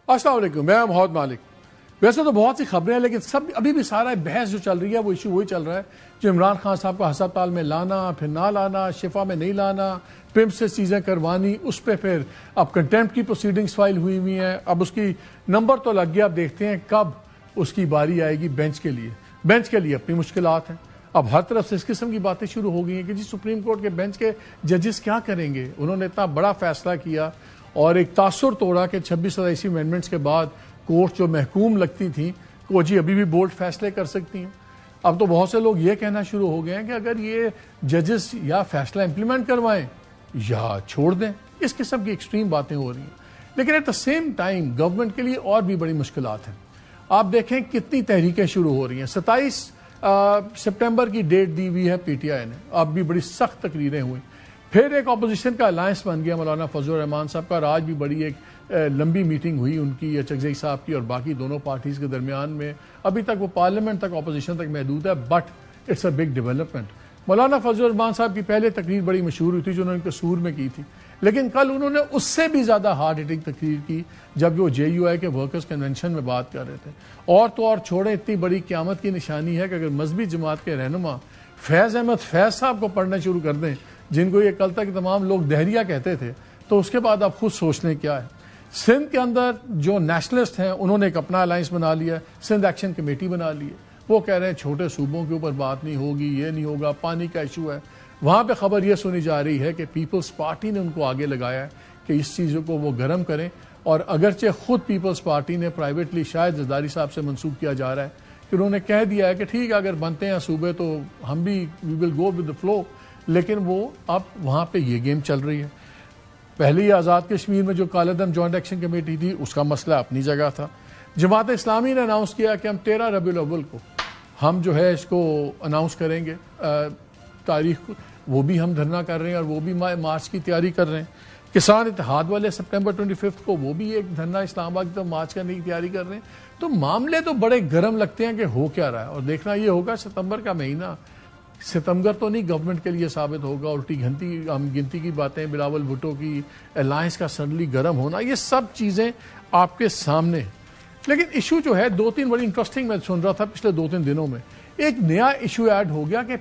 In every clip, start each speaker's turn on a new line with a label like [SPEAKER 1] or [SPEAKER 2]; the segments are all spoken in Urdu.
[SPEAKER 1] السلام علیکم، میں محمد مالک۔ ویسے تو بہت سی خبریں ہیں لیکن ابھی بھی سارا بحث جو چل رہی ہے وہ ایشو وہی چل رہا ہے جو عمران خان صاحب کو ہسپتال میں لانا، پھر نہ لانا، شفا میں نہیں لانا، پمپ سے چیزیں کروانی، اس پہ پھر اب کنٹیمپٹ کی پروسیڈنگز فائل ہوئی ہیں۔ اب اس کی نمبر تو لگ گیا، اب دیکھتے ہیں کب اس کی باری آئے گی بینچ کے لیے۔ بینچ کے لیے اپنی مشکلات ہیں، اب ہر طرف سے اس قسم کی باتیں شروع ہو گئی ہیں کہ جی سپریم کورٹ کے بینچ کے ججز کیا کریں گے۔ انہوں نے اتنا بڑا فیصلہ کیا اور ایک تاثر توڑا کہ 26 امینڈمنٹس کے بعد کورٹ جو محکوم لگتی تھیں وہ جی ابھی بھی بولڈ فیصلے کر سکتی ہیں۔ اب تو بہت سے لوگ یہ کہنا شروع ہو گئے ہیں کہ اگر یہ ججز یا فیصلہ امپلیمنٹ کروائیں یا چھوڑ دیں، اس قسم کی ایکسٹریم باتیں ہو رہی ہیں۔ لیکن at the same time government کے لیے اور بھی بڑی مشکلات ہیں۔ آپ دیکھیں کتنی تحریکیں شروع ہو رہی ہیں۔ 27 سپٹمبر کی ڈیٹ دی ہوئی ہے پی ٹی آئی نے، اب بھی بڑی سخت تقریریں ہوئیں۔ پھر ایک اپوزیشن کا الائنس بن گیا مولانا فضل الرحمان صاحب کا، اور آج بھی بڑی ایک لمبی میٹنگ ہوئی ان کی چکزئی صاحب کی اور باقی دونوں پارٹیز کے درمیان میں۔ ابھی تک وہ پارلیمنٹ تک اپوزیشن تک محدود ہے، but it's a big development. Maulana Fazal الرحمان صاحب کی پہلے تقریر بڑی مشہور ہوئی تھی جو انہوں نے قصور میں کی تھی، لیکن کل انہوں نے اس سے بھی زیادہ ہارڈ ہٹنگ تقریر کی جب وہ جے یو آئی کے ورکرز کنونشن میں بات کر رہے تھے۔ اور تو اور چھوڑیں، اتنی بڑی قیامت کی نشانی ہے کہ اگر مذہبی جماعت کے رہنما فیض احمد فیض صاحب کو پڑھنا شروع کر دیں، جن کو یہ کل تک تمام لوگ دہریہ کہتے تھے، تو اس کے بعد آپ خود سوچ لیں کیا ہے۔ سندھ کے اندر جو نیشنلسٹ ہیں انہوں نے ایک اپنا الائنس بنا لیا ہے، سندھ ایکشن کمیٹی بنا لی ہے۔ وہ کہہ رہے ہیں چھوٹے صوبوں کے اوپر بات نہیں ہوگی، یہ نہیں ہوگا، پانی کا ایشو ہے۔ وہاں پہ خبر یہ سنی جا رہی ہے کہ پیپلز پارٹی نے ان کو آگے لگایا ہے کہ اس چیزوں کو وہ گرم کریں، اور اگرچہ خود پیپلز پارٹی نے پرائیویٹلی شاید زرداری صاحب سے منسوخ کیا جا رہا ہے کہ انہوں نے کہہ دیا ہے کہ ٹھیک ہے اگر بنتے ہیں صوبے تو ہم بھی وی ول گو ود دا فلو، لیکن وہ اب وہاں پہ یہ گیم چل رہی ہے۔ پہلی آزاد کشمیر میں جو کالعدم جوائنٹ ایکشن کمیٹی تھی اس کا مسئلہ اپنی جگہ تھا۔ جماعت اسلامی نے اناؤنس کیا کہ ہم 13 ربیع الاول کو ہم جو ہے اس کو اناؤنس کریں گے تاریخ کو، وہ بھی ہم دھرنا کر رہے ہیں اور وہ بھی مارچ کی تیاری کر رہے ہیں۔ کسان اتحاد والے سپٹمبر 25 کو وہ بھی ایک دھرنا اسلام آباد کی طرف مارچ کرنے کی تیاری کر رہے ہیں۔ تو معاملے تو بڑے گرم لگتے ہیں کہ ہو کیا رہا ہے، اور دیکھنا یہ ہوگا ستمبر کا مہینہ، ستمبر تو نہیں گورنمنٹ کے لیے ثابت ہوگا۔ الٹی گنتی کی باتیں، بلاول بھٹو کی الائنس کا سڈنلی گرم ہونا، یہ سب چیزیں آپ کے سامنے ہیں۔ لیکن ایشو جو ہے 2-3 بڑی انٹرسٹنگ میں سن رہا تھا پچھلے 2-3 دنوں میں، ایک نیا ایشو ایڈ ہو گیا کہ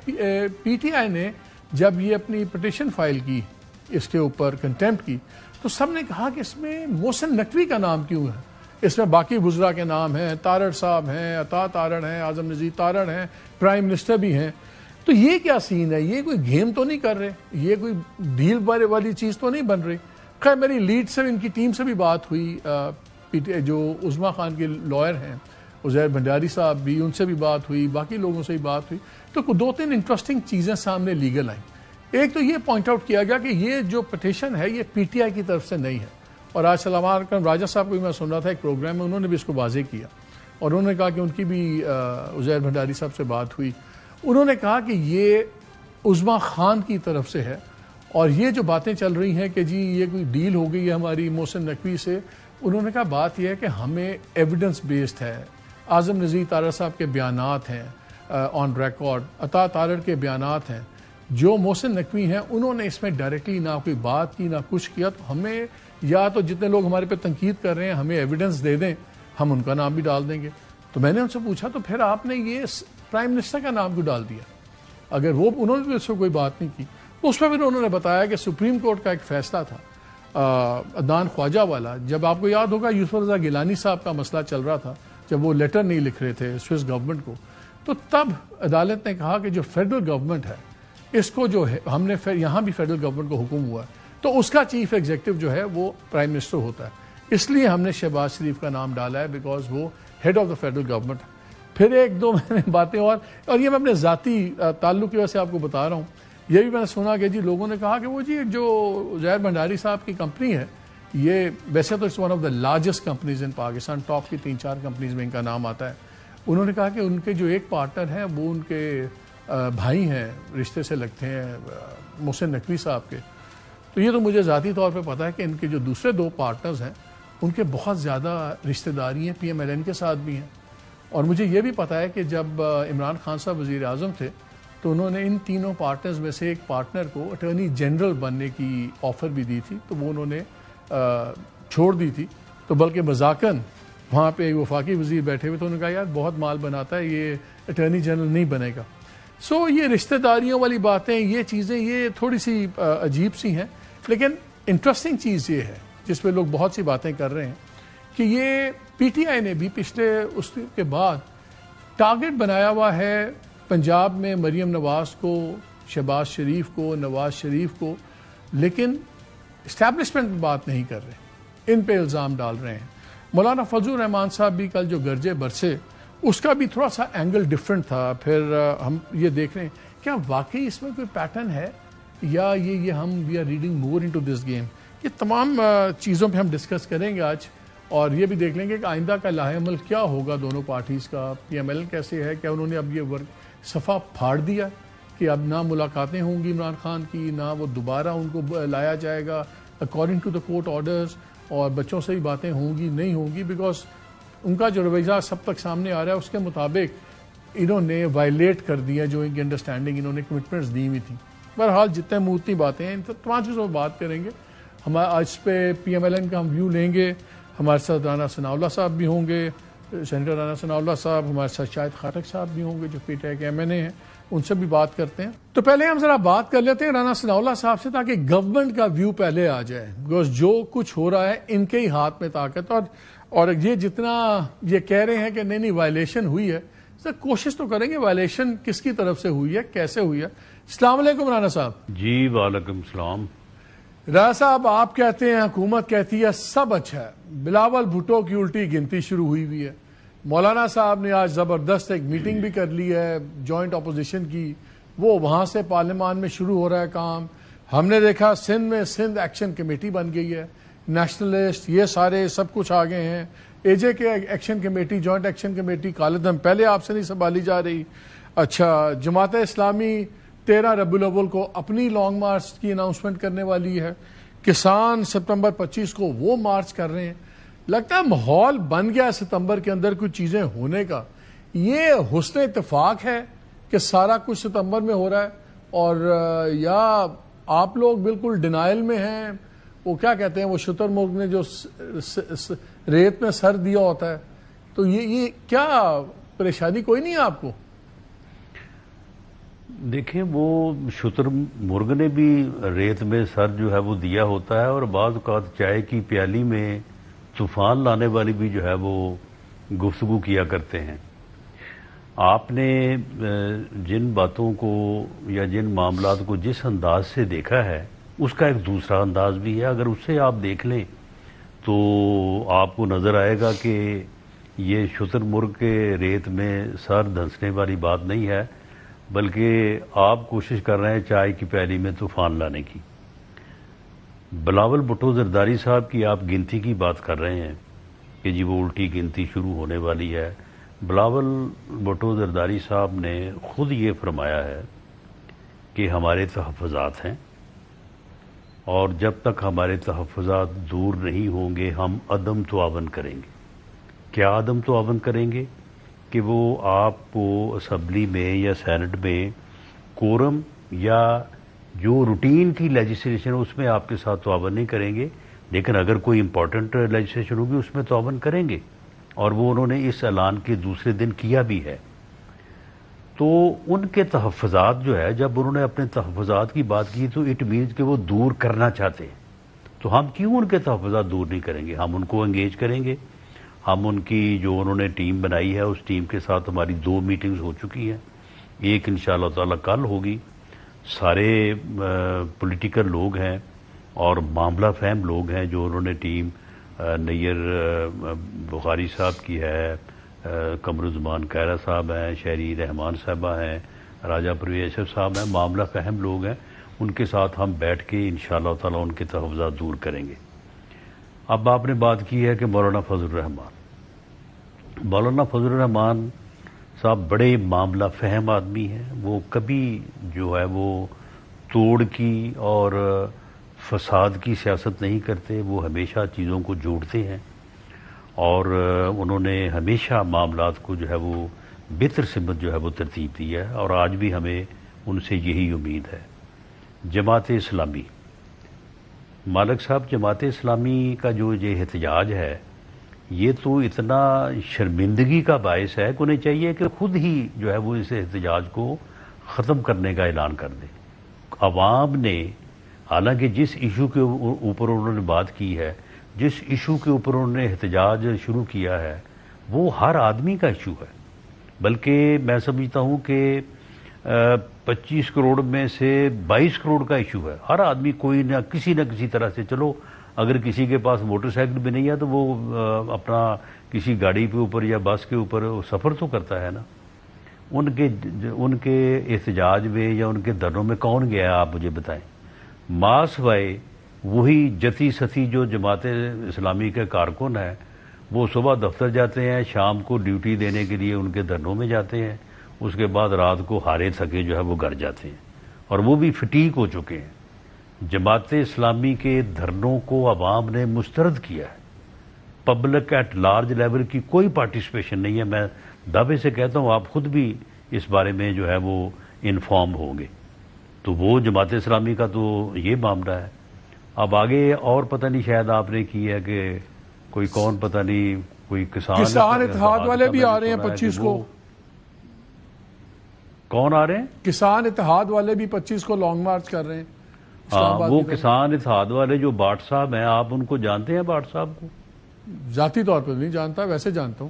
[SPEAKER 1] پی ٹی آئی نے جب یہ اپنی پٹیشن فائل کی اس کے اوپر کنٹیمپٹ کی، تو سب نے کہا کہ اس میں محسن نقوی کا نام کیوں ہے؟ اس میں باقی وزراء کے نام ہیں، تارڑ صاحب ہیں، عطا تارڑ ہیں، اعظم نذیر تارڑ ہیں، پرائم منسٹر بھی ہیں۔ تو یہ کیا سین ہے؟ یہ کوئی گیم تو نہیں کر رہے، یہ کوئی ڈیل والی چیز تو نہیں بن رہی۔ خیر میری لیڈ سے ان کی ٹیم سے بھی بات ہوئی، جو عظمیٰ خان کے لائر ہیں عزیر بھنڈاری صاحب بھی، ان سے بھی بات ہوئی، باقی لوگوں سے بھی بات ہوئی، تو 2-3 انٹرسٹنگ چیزیں سامنے لیگل آئیں۔ ایک تو یہ پوائنٹ آؤٹ کیا گیا کہ یہ جو پٹیشن ہے یہ پی ٹی آئی کی طرف سے نہیں ہے، اور آج سلمان اکرم راجہ صاحب کو بھی میں سن رہا تھا ایک پروگرام میں، انہوں نے بھی اس کو واضح کیا، اور انہوں نے کہا کہ ان کی بھی عزیر بھنڈاری صاحب سے بات ہوئی۔ انہوں نے کہا کہ یہ عظمیٰ خان کی طرف سے ہے، اور یہ جو باتیں چل رہی ہیں کہ جی یہ کوئی ڈیل ہو گئی ہے ہماری محسن نقوی سے، انہوں نے کہا بات یہ ہے کہ ہمیں ایویڈنس بیسڈ ہے۔ اعظم نذیر تارڑ صاحب کے بیانات ہیں آن ریکارڈ، عطا تارڑ کے بیانات ہیں، جو محسن نقوی ہیں انہوں نے اس میں ڈائریکٹلی نہ کوئی بات کی نہ کچھ کیا، تو ہمیں یا تو جتنے لوگ ہمارے پہ تنقید کر رہے ہیں ہمیں ایویڈنس دے دیں، ہم ان کا نام بھی ڈال دیں گے۔ تو میں نے ان سے پوچھا تو پھر آپ نے یہ پرائم منسٹر کا نام کیوں ڈال دیا اگر وہ انہوں نے بھی اس سے کوئی بات نہیں کی؟ اس میں پھر انہوں نے بتایا کہ سپریم کورٹ کا ایک فیصلہ تھا عدنان خواجہ والا، جب آپ کو یاد ہوگا یوسف رضا گیلانی صاحب کا مسئلہ چل رہا تھا، جب وہ لیٹر نہیں لکھ رہے تھے سوئس گورنمنٹ کو، تو تب عدالت نے کہا کہ جو فیڈرل گورنمنٹ ہے اس کو جو ہے ہم نے یہاں بھی فیڈرل گورنمنٹ کو حکم ہوا ہے تو اس کا چیف ایگزیکٹو جو ہے وہ پرائم منسٹر ہوتا ہے، اس لیے ہم نے شہباز شریف کا نام ڈالا ہے بیکاز وہ head of the federal government ہے۔ پھر 1-2 میں نے باتیں اور یہ میں اپنے ذاتی تعلق کی وجہ سے آپ کو بتا رہا ہوں، یہ بھی میں نے سنا کہ جی لوگوں نے کہا کہ وہ جی جو عزیر بھنڈاری صاحب کی کمپنی ہے، یہ ویسے تو it's one of the largest companies in Pakistan, top کی 3-4 کمپنیز میں ان کا نام آتا ہے۔ انہوں نے کہا کہ ان کے جو ایک پارٹنر ہیں وہ ان کے بھائی ہیں، رشتے سے لگتے ہیں محسن نقوی صاحب کے۔ تو یہ تو مجھے ذاتی طور پہ پتا ہے کہ ان کے جو دوسرے 2 پارٹنرز ہیں ان کے بہت زیادہ رشتہ داری ہیں پی ایم ایل این کے ساتھ بھی ہیں، اور مجھے یہ بھی پتا ہے کہ جب عمران خان صاحب وزیر اعظم تھے تو انہوں نے ان تینوں پارٹنرز میں سے ایک پارٹنر کو اٹارنی جنرل بننے کی آفر بھی دی تھی، تو وہ انہوں نے چھوڑ دی تھی، تو بلکہ مذاکن وہاں پہ ایک وفاقی وزیر بیٹھے ہوئے تو انہوں نے کہا یار بہت مال بناتا ہے, یہ اٹارنی جنرل نہیں بنے گا. سو یہ رشتہ داریوں والی باتیں, یہ چیزیں یہ تھوڑی سی عجیب سی ہیں, لیکن انٹرسٹنگ چیز یہ ہے جس پہ لوگ بہت سی باتیں کر رہے ہیں کہ یہ پی ٹی آئی نے بھی پچھلے اس کے بعد ٹارگٹ بنایا ہوا ہے پنجاب میں مریم نواز کو, شہباز شریف کو, نواز شریف کو, لیکن اسٹیبلشمنٹ پہ بات نہیں کر رہے, ان پہ الزام ڈال رہے ہیں. مولانا فضل الرحمان صاحب بھی کل جو گرجے برسے اس کا بھی تھوڑا سا اینگل ڈفرنٹ تھا. پھر ہم یہ دیکھ رہے ہیں کیا واقعی اس میں کوئی پیٹرن ہے یا یہ ہم we are reading more into this game. یہ تمام چیزوں پہ ہم ڈسکس کریں گے آج, اور یہ بھی دیکھ لیں گے کہ آئندہ کا لاہ عمل کیا ہوگا دونوں پارٹیز کا. پی ایم ایل کیسے ہے, کیا انہوں نے اب یہ صفحہ پھاڑ دیا کہ اب نہ ملاقاتیں ہوں گی عمران خان کی, نہ وہ دوبارہ ان کو لایا جائے گا according to the court orders, اور بچوں سے ہی باتیں ہوں گی نہیں ہوں گی, بیکاز ان کا جو رویہ سب تک سامنے آ رہا ہے اس کے مطابق انہوں نے وائلیٹ کر دیا جو ان کی انڈرسٹینڈنگ انہوں نے کمٹمنٹس دی ہوئی تھیں. بہرحال جتنے منہ اتنی باتیں ہیں, ان تمام چیزوں پر بات کریں گے. ہمارا آج پہ پی ایم ایل این کا ہم ویو لیں گے. ہمارے ساتھ رانا ثناء اللہ صاحب بھی ہوں گے, سینیٹر رانا ثناء اللہ صاحب. ہمارے ساتھ شاہد خاٹک صاحب بھی ہوں گے جو پی ٹی آئی کے ایم این اے ہیں, ان سے بھی بات کرتے ہیں. تو پہلے ہم ذرا بات کر لیتے ہیں رانا ثناء اللہ صاحب سے تاکہ گورنمنٹ کا ویو پہلے آ جائے, بیکاز جو کچھ ہو رہا ہے ان کے ہی ہاتھ میں طاقت, اور یہ جتنا یہ کہہ رہے ہیں کہ نہیں وائلیشن ہوئی ہے, سر کوشش تو کریں گے وائلیشن کس کی طرف سے ہوئی ہے, کیسے ہوئی ہے. السلام علیکم رانا صاحب.
[SPEAKER 2] جی وعلیکم السلام.
[SPEAKER 1] رانا صاحب آپ کہتے ہیں, حکومت کہتی ہے سب اچھا ہے, بلاول بھٹو کی الٹی گنتی شروع ہوئی ہے. مولانا صاحب نے آج زبردست ایک میٹنگ بھی کر لی ہے جوائنٹ اپوزیشن کی, وہ وہاں سے پارلیمان میں شروع ہو رہا ہے کام. ہم نے دیکھا سندھ میں سندھ ایکشن کمیٹی بن گئی ہے, نیشنلسٹ یہ سارے سب کچھ آگے ہیں. A J K action committee, joint action committee کالدم پہلے آپ سے نہیں سنبھالی جا رہی. اچھا, جماعت اسلامی 13 ربیع الاول کو اپنی لانگ مارچ کی اناؤنسمنٹ کرنے والی ہے. کسان سپتمبر 25 کو وہ مارچ کر رہے ہیں. لگتا ہے ماحول بن گیا ستمبر کے اندر کچھ چیزیں ہونے کا. یہ حسن اتفاق ہے کہ سارا کچھ ستمبر میں ہو رہا ہے, اور یا آپ لوگ بالکل ڈینائل میں ہیں. وہ کیا کہتے ہیں, وہ شتر مرغ نے جو ریت میں سر دیا ہوتا ہے, تو یہ کیا پریشانی کوئی نہیں ہے آپ کو؟
[SPEAKER 2] دیکھیں وہ شتر مرغ نے بھی ریت میں سر جو ہے وہ دیا ہوتا ہے, اور بعض اوقات چائے کی پیالی میں طوفان لانے والی بھی جو ہے وہ گفتگو کیا کرتے ہیں. آپ نے جن باتوں کو یا جن معاملات کو جس انداز سے دیکھا ہے اس کا ایک دوسرا انداز بھی ہے. اگر اس سے آپ دیکھ لیں تو آپ کو نظر آئے گا کہ یہ شتر مرغ کے ریت میں سر دھنسنے والی بات نہیں ہے, بلکہ آپ کوشش کر رہے ہیں چائے کی پیالی میں طوفان لانے کی. بلاول بھٹو زرداری صاحب کی آپ گنتی کی بات کر رہے ہیں کہ جی وہ الٹی گنتی شروع ہونے والی ہے. بلاول بھٹو زرداری صاحب نے خود یہ فرمایا ہے کہ ہمارے تحفظات ہیں, اور جب تک ہمارے تحفظات دور نہیں ہوں گے ہم عدم تعاون کریں گے. کیا عدم تعاون کریں گے؟ کہ وہ آپ کو اسمبلی میں یا سینٹ میں کورم یا جو روٹین کی لیجسلیشن اس میں آپ کے ساتھ تعاون نہیں کریں گے, لیکن اگر کوئی امپورٹنٹ لیجسلیشن ہوگی اس میں تعاون کریں گے, اور وہ انہوں نے اس اعلان کے دوسرے دن کیا بھی ہے. تو ان کے تحفظات جو ہے, جب انہوں نے اپنے تحفظات کی بات کی تو اٹ مینز کہ وہ دور کرنا چاہتے ہیں. تو ہم کیوں ان کے تحفظات دور نہیں کریں گے؟ ہم ان کو انگیج کریں گے. ہم ان کی جو انہوں نے ٹیم بنائی ہے اس ٹیم کے ساتھ ہماری 2 میٹنگز ہو چکی ہیں, ایک انشاءاللہ تعالی کل ہوگی. سارے پولیٹیکل لوگ ہیں اور معاملہ فہم لوگ ہیں جو انہوں نے ٹیم نیر بخاری صاحب کی ہے, قمرالزمان کائرہ صاحب ہیں, شہری رحمان صاحبہ ہیں, راجہ پرویز اشرف صاحب ہیں, معاملہ فہم لوگ ہیں. ان کے ساتھ ہم بیٹھ کے انشاءاللہ تعالی ان کے تحفظات دور کریں گے. اب آپ نے بات کی ہے کہ مولانا فضل الرحمان. مولانا فضل الرحمان صاحب بڑے معاملہ فہم آدمی ہیں. وہ کبھی جو ہے وہ توڑ کی اور فساد کی سیاست نہیں کرتے, وہ ہمیشہ چیزوں کو جوڑتے ہیں, اور انہوں نے ہمیشہ معاملات کو جو ہے وہ بہتر سمت جو ہے وہ ترتیب دی ہے, اور آج بھی ہمیں ان سے یہی امید ہے. جماعت اسلامی, مالک صاحب جماعت اسلامی کا جو یہ احتجاج ہے یہ تو اتنا شرمندگی کا باعث ہے کہ انہیں چاہیے کہ خود ہی جو ہے وہ اس احتجاج کو ختم کرنے کا اعلان کر دیں. عوام نے حالانکہ جس ایشو کے اوپر انہوں نے بات کی ہے، جس ایشو کے اوپر انہوں نے احتجاج شروع کیا ہے، وہ ہر آدمی کا ایشو ہے. بلکہ میں سمجھتا ہوں کہ 25 کروڑ میں سے 22 کروڑ کا ایشو ہے. ہر آدمی کوئی نہ کسی طرح سے، چلو اگر کسی کے پاس موٹر سائیکل بھی نہیں ہے تو وہ اپنا کسی گاڑی کے اوپر یا بس کے اوپر سفر تو کرتا ہے نا. ان کے احتجاج میں یا ان کے دھرنوں میں کون گیا ہے آپ مجھے بتائیں؟ ماں سوائے وہی جتی ستی جو جماعت اسلامی کے کارکن ہیں، وہ صبح دفتر جاتے ہیں، شام کو ڈیوٹی دینے کے لیے ان کے دھرنوں میں جاتے ہیں، اس کے بعد رات کو ہارے تھکے جو ہے وہ گھر جاتے ہیں، اور وہ بھی فٹیک ہو چکے ہیں. جماعت اسلامی کے دھرنوں کو عوام نے مسترد کیا ہے. پبلک ایٹ لارج لیول کی کوئی پارٹیسپیشن نہیں ہے. میں دعوے سے کہتا ہوں آپ خود بھی اس بارے میں جو ہے وہ انفارم ہوں گے. تو وہ جماعت اسلامی کا تو یہ معاملہ ہے. اب آگے اور پتہ نہیں شاید آپ نے کی ہے کہ کوئی کون پتہ نہیں کوئی
[SPEAKER 1] کسان اتحاد والے بھی آ رہے ہیں 25 کو.
[SPEAKER 2] کون آ رہے ہیں؟
[SPEAKER 1] کسان اتحاد والے بھی 25 کو لانگ مارچ کر رہے ہیں.
[SPEAKER 2] ہاں، وہ کسان اتحاد والے جو بھاٹ صاحب ہیں، آپ ان کو جانتے ہیں؟ بھاٹ صاحب کو
[SPEAKER 1] ذاتی طور پہ نہیں جانتا، ویسے جانتا ہوں.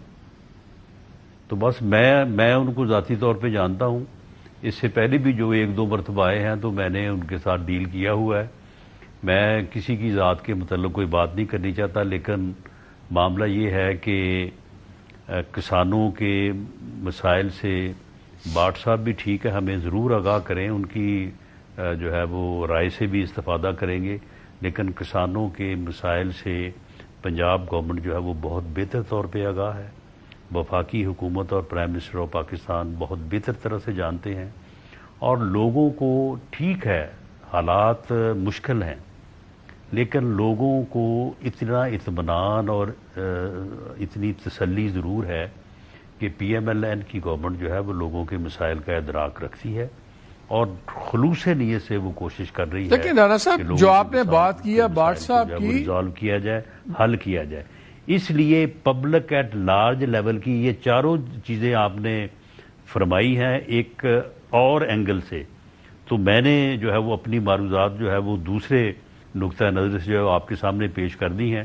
[SPEAKER 2] تو بس میں ان کو ذاتی طور پہ جانتا ہوں. اس سے پہلے بھی جو 1-2 مرتبہ آئے ہیں تو میں نے ان کے ساتھ ڈیل کیا ہوا ہے. میں کسی کی ذات کے متعلق کوئی بات نہیں کرنی چاہتا، لیکن معاملہ یہ ہے کہ کسانوں کے مسائل سے بھاٹ صاحب بھی ٹھیک ہے، ہمیں ضرور آگاہ کریں، ان کی جو ہے وہ رائے سے بھی استفادہ کریں گے. لیکن کسانوں کے مسائل سے پنجاب گورنمنٹ جو ہے وہ بہت بہتر طور پہ آگاہ ہے. وفاقی حکومت اور پرائم منسٹر آف پاکستان بہت بہتر طرح سے جانتے ہیں. اور لوگوں کو ٹھیک ہے حالات مشکل ہیں، لیکن لوگوں کو اتنا اطمینان اور اتنی تسلی ضرور ہے کہ پی ایم ایل این کی گورنمنٹ جو ہے وہ لوگوں کے مسائل کا ادراک رکھتی ہے اور خلوص نیت سے وہ کوشش کر رہی ہے.
[SPEAKER 1] لیکن رانا صاحب جو آپ نے بات کی ہے بھاٹ صاحب کی،
[SPEAKER 2] ریزالو کیا جائے، حل کیا جائے. اس لیے پبلک ایٹ لارج لیول کی یہ چاروں چیزیں آپ نے فرمائی ہیں ایک اور اینگل سے. تو میں نے جو ہے وہ اپنی معروضات جو ہے وہ دوسرے نقطہ نظر سے جو ہے آپ کے سامنے پیش کر دی ہیں.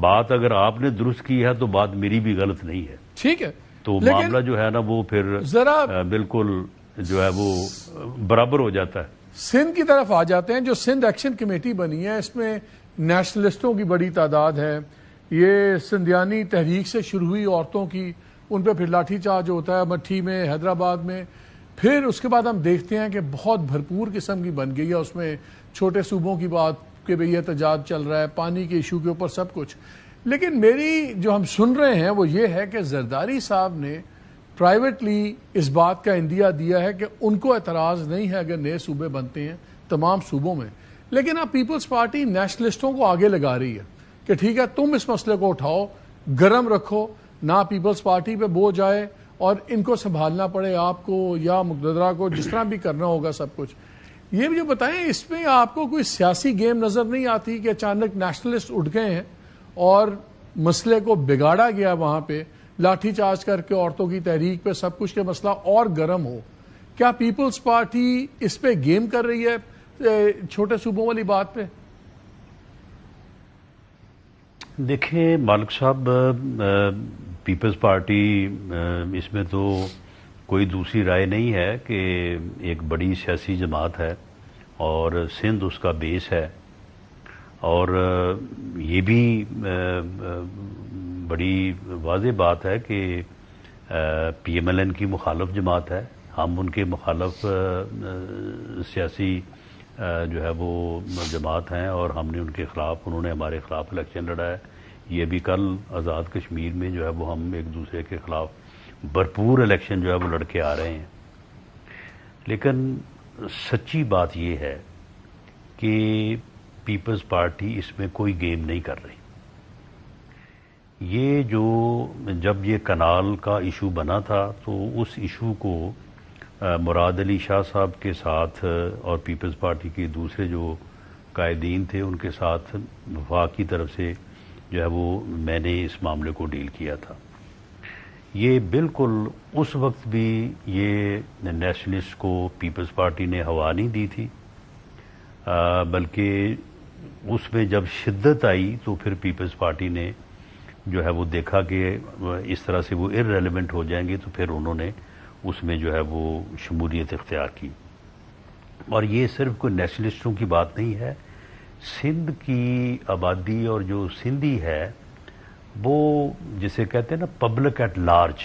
[SPEAKER 2] بات اگر آپ نے درست کی ہے تو بات میری بھی غلط نہیں ہے.
[SPEAKER 1] ٹھیک ہے،
[SPEAKER 2] تو معاملہ جو ہے نا وہ پھر بالکل جو ہے وہ برابر ہو جاتا ہے.
[SPEAKER 1] سندھ کی طرف آ جاتے ہیں. جو سندھ ایکشن کمیٹی بنی ہے اس میں نیشنلسٹوں کی بڑی تعداد ہے. یہ سندھیانی تحریک سے شروع ہوئی عورتوں کی، ان پہ پھر لاٹھی چارج ہوتا ہے مٹھی میں، حیدرآباد میں. پھر اس کے بعد ہم دیکھتے ہیں کہ بہت بھرپور قسم کی بن گئی ہے. اس میں چھوٹے صوبوں کی بات کہ بھئی احتجاج چل رہا ہے، پانی کے ایشو کے اوپر سب کچھ. لیکن میری جو ہم سن رہے ہیں وہ یہ ہے کہ زرداری صاحب نے پرائیویٹلی اس بات کا اندیا دیا ہے کہ ان کو اعتراض نہیں ہے اگر نئے صوبے بنتے ہیں تمام صوبوں میں. لیکن اب پیپلز پارٹی نیشنلسٹوں کو آگے لگا رہی ہے کہ ٹھیک ہے تم اس مسئلے کو اٹھاؤ، گرم رکھو، نہ پیپلز پارٹی پہ بوجھ آئے اور ان کو سنبھالنا پڑے آپ کو یا مقتدرہ کو، جس طرح بھی کرنا ہوگا سب کچھ. یہ مجھے بتائیں اس میں آپ کو کوئی سیاسی گیم نظر نہیں آتی کہ اچانک نیشنلسٹ اٹھ گئے ہیں اور مسئلے کو بگاڑا گیا، وہاں پہ لاٹھی چارج کر کے عورتوں کی تحریک پہ سب کچھ کے مسئلہ اور گرم ہو؟ کیا پیپلز پارٹی اس پہ گیم کر رہی ہے چھوٹے صوبوں والی بات پہ؟
[SPEAKER 2] دیکھیں مالک صاحب، پیپلز پارٹی اس میں تو کوئی دوسری رائے نہیں ہے کہ ایک بڑی سیاسی جماعت ہے اور سندھ اس کا بیس ہے. اور یہ بھی بڑی واضح بات ہے کہ پی ایم ایل این کی مخالف جماعت ہے. ہم ان کے مخالف سیاسی جو ہے وہ جماعت ہیں اور ہم نے ان کے خلاف، انہوں نے ہمارے خلاف الیکشن لڑا ہے. یہ بھی کل آزاد کشمیر میں جو ہے وہ ہم ایک دوسرے کے خلاف بھرپور الیکشن جو ہے وہ لڑ کے آ رہے ہیں. لیکن سچی بات یہ ہے کہ پیپلز پارٹی اس میں کوئی گیم نہیں کر رہی. یہ جو جب یہ کنال کا ایشو بنا تھا تو اس ایشو کو مراد علی شاہ صاحب کے ساتھ اور پیپلز پارٹی کے دوسرے جو قائدین تھے ان کے ساتھ وفاق کی طرف سے جو ہے وہ میں نے اس معاملے کو ڈیل کیا تھا. یہ بالکل اس وقت بھی یہ نیشنلسٹ کو پیپلز پارٹی نے ہوا نہیں دی تھی, بلکہ اس میں جب شدت آئی تو پھر پیپلز پارٹی نے جو ہے وہ دیکھا کہ اس طرح سے وہ ارریلیونٹ ہو جائیں گے, تو پھر انہوں نے اس میں جو ہے وہ شمولیت اختیار کی. اور یہ صرف کوئی نیشنلسٹوں کی بات نہیں ہے, سندھ کی آبادی اور جو سندھی ہے وہ جسے کہتے ہیں نا public at large,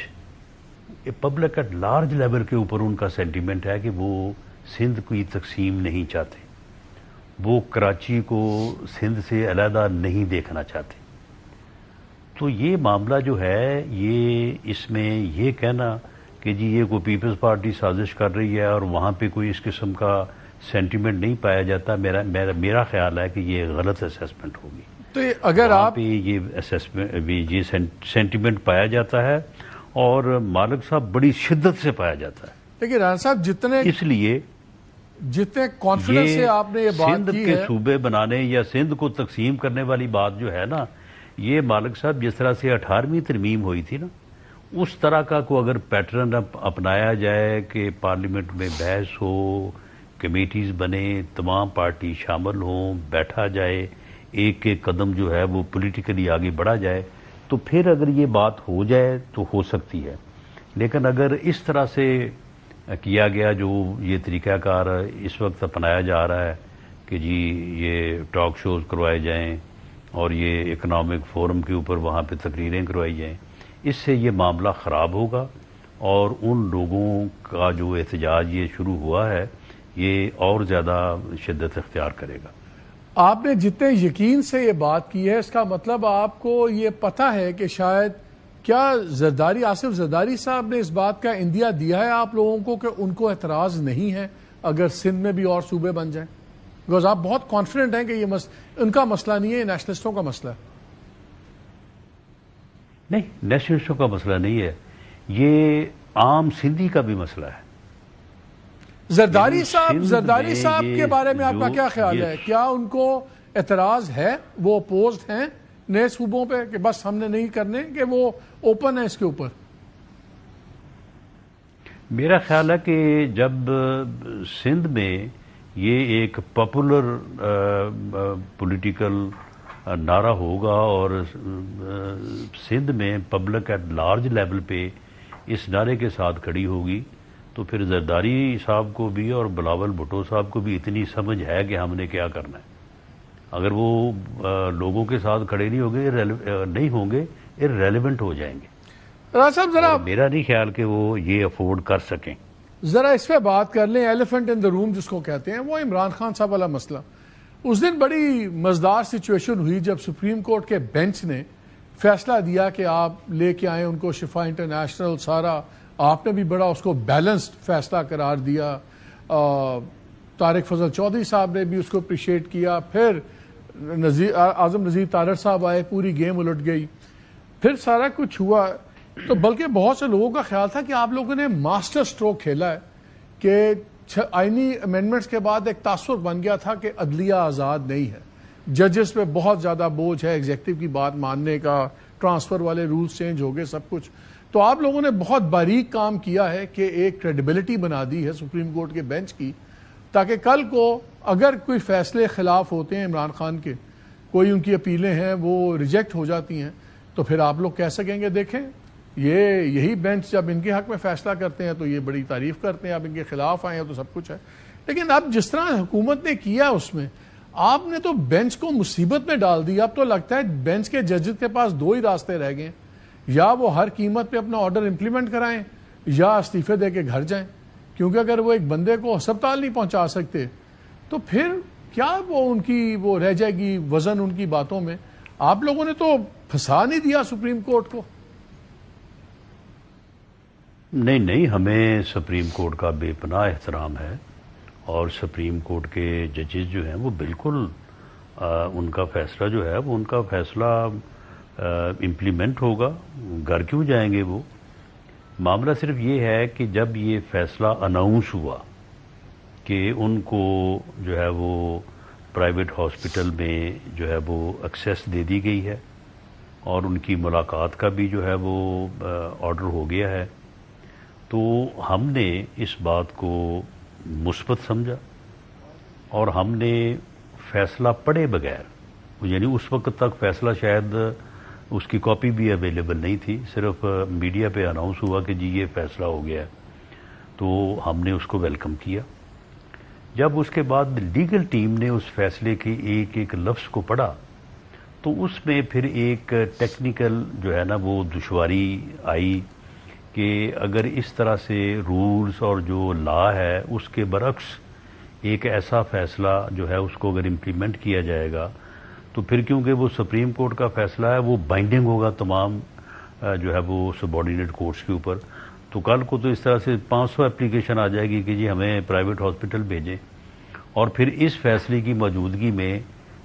[SPEAKER 2] public at large level کے اوپر ان کا سینٹیمنٹ ہے کہ وہ سندھ کی تقسیم نہیں چاہتے, وہ کراچی کو سندھ سے علیحدہ نہیں دیکھنا چاہتے. تو یہ معاملہ جو ہے یہ اس میں یہ کہنا کہ جی یہ کوئی پیپلز پارٹی سازش کر رہی ہے اور وہاں پہ کوئی اس قسم کا سینٹیمنٹ نہیں پایا جاتا, میرا خیال ہے کہ یہ غلط اسیسمنٹ ہوگی.
[SPEAKER 1] تو اگر آپ
[SPEAKER 2] یہ سینٹیمنٹ پایا جاتا ہے اور مالک صاحب بڑی شدت سے پایا جاتا ہے.
[SPEAKER 1] لیکن رانا صاحب
[SPEAKER 2] اس لیے
[SPEAKER 1] جتنے کانفیڈنس سے آپ نے یہ بات
[SPEAKER 2] سندھ
[SPEAKER 1] کی
[SPEAKER 2] کے
[SPEAKER 1] ہے,
[SPEAKER 2] صوبے بنانے یا سندھ کو تقسیم کرنے والی بات جو ہے نا, یہ مالک صاحب جس طرح سے 18ویں ترمیم ہوئی تھی نا, اس طرح کا کوئی اگر پیٹرن اپنایا جائے کہ پارلیمنٹ میں بحث ہو, کمیٹیز بنے, تمام پارٹی شامل ہوں, بیٹھا جائے, ایک ایک قدم جو ہے وہ پولیٹیکلی آگے بڑھا جائے, تو پھر اگر یہ بات ہو جائے تو ہو سکتی ہے. لیکن اگر اس طرح سے کیا گیا جو یہ طریقہ کار اس وقت اپنایا جا رہا ہے کہ جی یہ ٹاک شوز کروائے جائیں اور یہ اکنامک فورم کے اوپر وہاں پہ تقریریں کروائی جائیں, اس سے یہ معاملہ خراب ہوگا اور ان لوگوں کا جو احتجاج یہ شروع ہوا ہے یہ اور زیادہ شدت اختیار کرے گا.
[SPEAKER 1] آپ نے جتنے یقین سے یہ بات کی ہے اس کا مطلب آپ کو یہ پتا ہے کہ شاید کیا زرداری آصف زرداری صاحب نے اس بات کا اندیا دیا ہے آپ لوگوں کو کہ ان کو اعتراض نہیں ہے اگر سندھ میں بھی اور صوبے بن جائیں؟ بیکاز آپ بہت کانفیڈنٹ ہیں کہ یہ ان کا مسئلہ نہیں ہے, یہ نیشنلسٹوں کا مسئلہ ہے.
[SPEAKER 2] نہیں, نیشنلسٹوں کا مسئلہ نہیں ہے, یہ عام سندھی کا بھی مسئلہ ہے.
[SPEAKER 1] زرداری صاحب کے بارے میں آپ کا کیا خیال ہے؟ کیا ان کو اعتراض ہے, وہ اپوزڈ ہیں نئے صوبوں پہ کہ بس ہم نے نہیں کرنے, کہ وہ اوپن ہے اس کے اوپر؟
[SPEAKER 2] میرا خیال ہے کہ جب سندھ میں یہ ایک پاپولر پولیٹیکل نعرہ ہوگا اور سندھ میں پبلک ایٹ لارج لیول پہ اس نعرے کے ساتھ کھڑی ہوگی, تو پھر زرداری صاحب کو بھی اور بلاول بھٹو صاحب کو بھی اتنی سمجھ ہے کہ ہم نے کیا کرنا ہے. اگر وہ لوگوں کے ساتھ کھڑے نہیں ہوں گے ارریلیونٹ ہو جائیں گے.
[SPEAKER 1] راز صاحب ذرا
[SPEAKER 2] میرا نہیں خیال کہ وہ یہ افورڈ کر سکیں.
[SPEAKER 1] ذرا اس پہ بات کر لیں, ایلیفنٹ ان دا روم جس کو کہتے ہیں, وہ عمران خان صاحب والا مسئلہ. اس دن بڑی مزدار سچویشن ہوئی جب سپریم کورٹ کے بینچ نے فیصلہ دیا کہ آپ لے کے آئیں ان کو شفا انٹرنیشنل سارا, آپ نے بھی بڑا اس کو بیلنسڈ فیصلہ قرار دیا, طارق فضل چودھری صاحب نے بھی اس کو اپریشیٹ کیا, پھر اعظم نذیر تارڑ صاحب آئے, پوری گیم الٹ گئی, پھر سارا کچھ ہوا. تو بلکہ بہت سے لوگوں کا خیال تھا کہ آپ لوگوں نے ماسٹر سٹروک کھیلا ہے کہ آئینی امینڈمنٹس کے بعد ایک تاثر بن گیا تھا کہ عدلیہ آزاد نہیں ہے, ججز پہ بہت زیادہ بوجھ ہے ایگزیکٹو کی بات ماننے کا, ٹرانسفر والے رولز چینج ہو گئے, سب کچھ. تو آپ لوگوں نے بہت باریک کام کیا ہے کہ ایک کریڈیبلٹی بنا دی ہے سپریم کورٹ کے بینچ کی, تاکہ کل کو اگر کوئی فیصلے خلاف ہوتے ہیں عمران خان کے, کوئی ان کی اپیلیں ہیں وہ ریجیکٹ ہو جاتی ہیں, تو پھر آپ لوگ کہہ سکیں گے دیکھیں یہی بینچ جب ان کے حق میں فیصلہ کرتے ہیں تو یہ بڑی تعریف کرتے ہیں, اب ان کے خلاف آئے ہیں تو سب کچھ ہے. لیکن اب جس طرح حکومت نے کیا اس میں آپ نے تو بینچ کو مصیبت میں ڈال دی. اب تو لگتا ہے بینچ کے ججز کے پاس دو ہی راستے رہ گئے, یا وہ ہر قیمت پہ اپنا آرڈر امپلیمنٹ کرائیں یا استعفے دے کے گھر جائیں, کیونکہ اگر وہ ایک بندے کو ہسپتال نہیں پہنچا سکتے تو پھر کیا وہ ان کی وہ رہ جائے گی وزن ان کی باتوں میں. آپ لوگوں نے تو پھنسا نہیں دیا سپریم کورٹ کو.
[SPEAKER 2] نہیں, ہمیں سپریم کورٹ کا بے پناہ احترام ہے, اور سپریم کورٹ کے ججز جو ہیں وہ بالکل ان کا فیصلہ جو ہے وہ ان کا فیصلہ امپلیمنٹ ہوگا, گھر کیوں جائیں گے وہ. معاملہ صرف یہ ہے کہ جب یہ فیصلہ اناؤنس ہوا کہ ان کو جو ہے وہ پرائیویٹ ہاسپٹل میں جو ہے وہ ایکسیس دے دی گئی ہے, اور ان کی ملاقات کا بھی جو ہے وہ آرڈر ہو گیا ہے. تو ہم نے اس بات کو مثبت سمجھا اور ہم نے فیصلہ پڑھے بغیر، یعنی اس وقت تک فیصلہ شاید اس کی کاپی بھی اویلیبل نہیں تھی، صرف میڈیا پہ اناؤنس ہوا کہ جی یہ فیصلہ ہو گیا ہے، تو ہم نے اس کو ویلکم کیا. جب اس کے بعد لیگل ٹیم نے اس فیصلے کے ایک ایک لفظ کو پڑھا تو اس میں پھر ایک ٹیکنیکل جو ہے نا وہ دشواری آئی کہ اگر اس طرح سے رولز اور جو لا ہے اس کے برعکس ایک ایسا فیصلہ جو ہے اس کو اگر امپلیمنٹ کیا جائے گا تو پھر کیونکہ وہ سپریم کورٹ کا فیصلہ ہے وہ بائنڈنگ ہوگا تمام جو ہے وہ سبارڈینیٹ کورٹس کے اوپر. تو کل کو تو اس طرح سے 500 اپلیکیشن آ جائے گی کہ جی ہمیں پرائیویٹ ہاسپٹل بھیجیں، اور پھر اس فیصلے کی موجودگی میں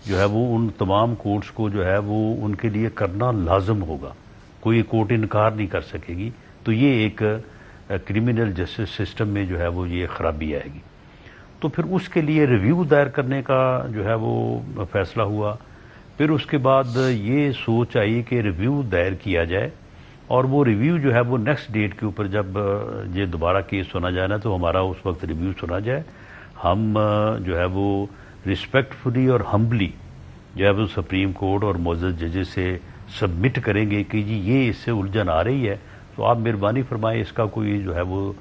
[SPEAKER 2] جو ہے وہ ان تمام کورٹس کو جو ہے وہ ان کے لیے کرنا لازم ہوگا، کوئی کورٹ انکار نہیں کر سکے گی. تو یہ ایک کرمنل جسٹس سسٹم میں جو ہے وہ یہ خرابی آئے گی. تو پھر اس کے لیے ریویو دائر کرنے کا جو ہے وہ فیصلہ ہوا. پھر اس کے بعد یہ سوچ آئی کہ ریویو دائر کیا جائے، اور وہ ریویو جو ہے وہ نیکسٹ ڈیٹ کے اوپر جب یہ دوبارہ کیس سنا جائے نا تو ہمارا اس وقت ریویو سنا جائے. ہم جو ہے وہ رسپیکٹفلی اور ہمبلی جو ہے وہ سپریم کورٹ اور معزز ججز سے سبمٹ کریں گے کہ جی یہ اس سے الجھن آ رہی ہے تو آپ مہربانی فرمائیں اس کا کوئی جو ہے وہ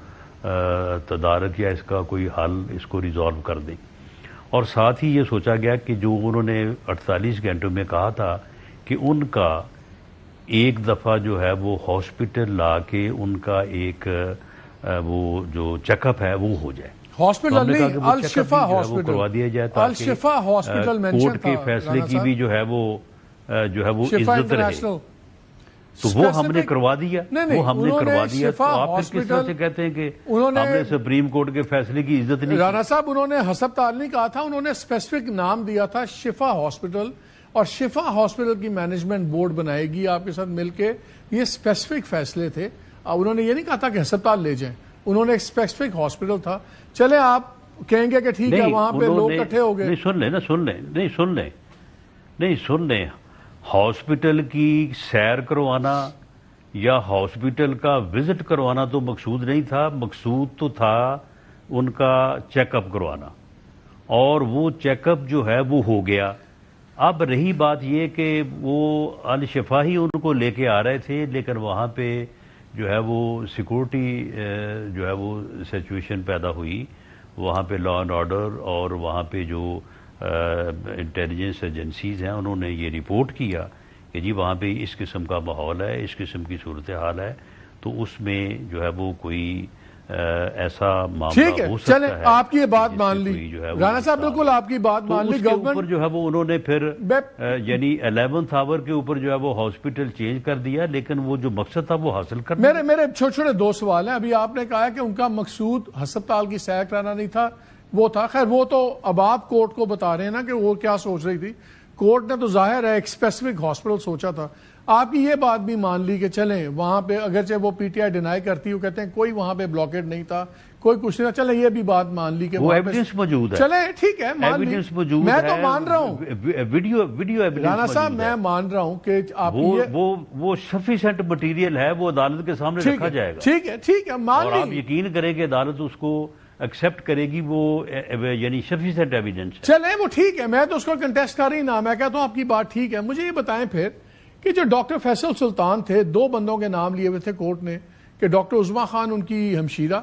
[SPEAKER 2] تدارک یا اس کا کوئی حل اس کو ریزالو کر دیں. اور ساتھ ہی یہ سوچا گیا کہ جو انہوں نے 48 گھنٹوں میں کہا تھا کہ ان کا ایک دفعہ جو ہے وہ ہاسپٹل لا کے ان کا ایک وہ جو چیک اپ ہے وہ ہو جائے.
[SPEAKER 1] ہاسپٹل نہیں، الشفا ہاسپٹل
[SPEAKER 2] کروا دیا جائے
[SPEAKER 1] الشفا ہاسپٹل مینشن
[SPEAKER 2] کورٹ کے فیصلے کی بھی جو ہے وہ
[SPEAKER 1] شفا
[SPEAKER 2] عزت رہے.
[SPEAKER 1] انٹرنیشنل
[SPEAKER 2] تو وہ ہم نے کروا دیا، وہ ہم نے کروا دیا. تو
[SPEAKER 1] شفا
[SPEAKER 2] آپ کس طرح سے کہتے ہیں کہ ہم نے سپریم کورٹ کے فیصلے کی عزت نہیں کی؟
[SPEAKER 1] رانا صاحب انہوں نے ہسپتال نہیں کہا تھا، انہوں نے اسپیسیفک نام دیا تھا شفا ہاسپٹل، اور شفا ہاسپٹل کی مینجمنٹ بورڈ بنائے گی آپ کے ساتھ مل کے. یہ اسپیسیفک فیصلے تھے، انہوں نے یہ نہیں کہا تھا کہ ہسپتال لے جائیں، انہوں نے ایک اسپیسیفک ہاسپٹل تھا. چلے آپ کہیں گے کہ ٹھیک ہے وہاں پہ لوگ اکٹھے ہو گئے.
[SPEAKER 2] سن لیں ہاسپٹل کی سیر کروانا یا ہاسپٹل کا وزٹ کروانا تو مقصود نہیں تھا، مقصود تو تھا ان کا چیک اپ کروانا، اور وہ چیک اپ جو ہے وہ ہو گیا. اب رہی بات یہ کہ وہ الشفا ہی ان کو لے کے آ رہے تھے، لیکن وہاں پہ جو ہے وہ سیکورٹی جو ہے وہ سچویشن پیدا ہوئی، وہاں پہ لا اینڈ آرڈر، اور وہاں پہ جو انٹیلیجنس ایجنسیز ہیں انہوں نے یہ رپورٹ کیا کہ جی وہاں پہ اس قسم کا ماحول ہے، اس قسم کی صورتحال ہے. تو اس میں جو ہے وہ کوئی ایسا معاملہ ہو سکتا ہے.
[SPEAKER 1] چلیں آپ کی یہ بات مان لی رانا صاحب، بالکل آپ کی بات مان لی.
[SPEAKER 2] گورنمنٹ جو ہے وہ انہوں نے پھر یعنی 11th آور کے اوپر جو ہے وہ ہاسپٹل چینج کر دیا، لیکن وہ جو مقصد تھا وہ حاصل کر دیا.
[SPEAKER 1] میرے چھوٹے چھوٹے دو سوال ہیں. ابھی آپ نے کہا کہ ان کا مقصود ہسپتال کی سیر کرانا نہیں تھا، وہ تھا. خیر وہ تو اب آپ کورٹ کو بتا رہے ہیں نا کہ وہ کیا سوچ رہی تھی. کورٹ نے تو ظاہر ہے ایک اسپیسیفک ہاسپٹل سوچا تھا. آپ کی یہ بات بھی مان لی کہ چلیں وہاں پہ اگرچہ وہ پی ٹی آئی ڈینائی کرتی ہے، وہ کہتے ہیں کوئی وہاں پہ بلاکیڈ نہیں تھا، کوئی کچھ نہیں تھا. چلیں یہ بھی بات مان لی کہ
[SPEAKER 2] وہ ایویڈنس موجود ہے.
[SPEAKER 1] چلیں ٹھیک ہے مان لی، میں تو مان رہا ہوں
[SPEAKER 2] ویڈیو ایویڈنس
[SPEAKER 1] رانا صاحب، میں مان رہا ہوں کہ آپ
[SPEAKER 2] وہ سفیشینٹ مٹیریل ہے، وہ عدالت کے سامنے رکھا جائے گا.
[SPEAKER 1] ٹھیک ہے مان لی،
[SPEAKER 2] اور آپ یقین کریں کہ عدالت اس کو ایکسپٹ کرے گی، وہ یعنی سفیشینٹ ایویڈنس.
[SPEAKER 1] چلیں وہ ٹھیک ہے، میں تو اس کو کنٹیسٹ کر رہی نہ، میں کہتا ہوں آپ کی بات ٹھیک ہے. مجھے یہ بتائیں پھر کہ جو ڈاکٹر فیصل سلطان تھے، دو بندوں کے نام لیے ہوئے تھے کورٹ نے کہ ڈاکٹر عظما خان ان کی ہمشیرہ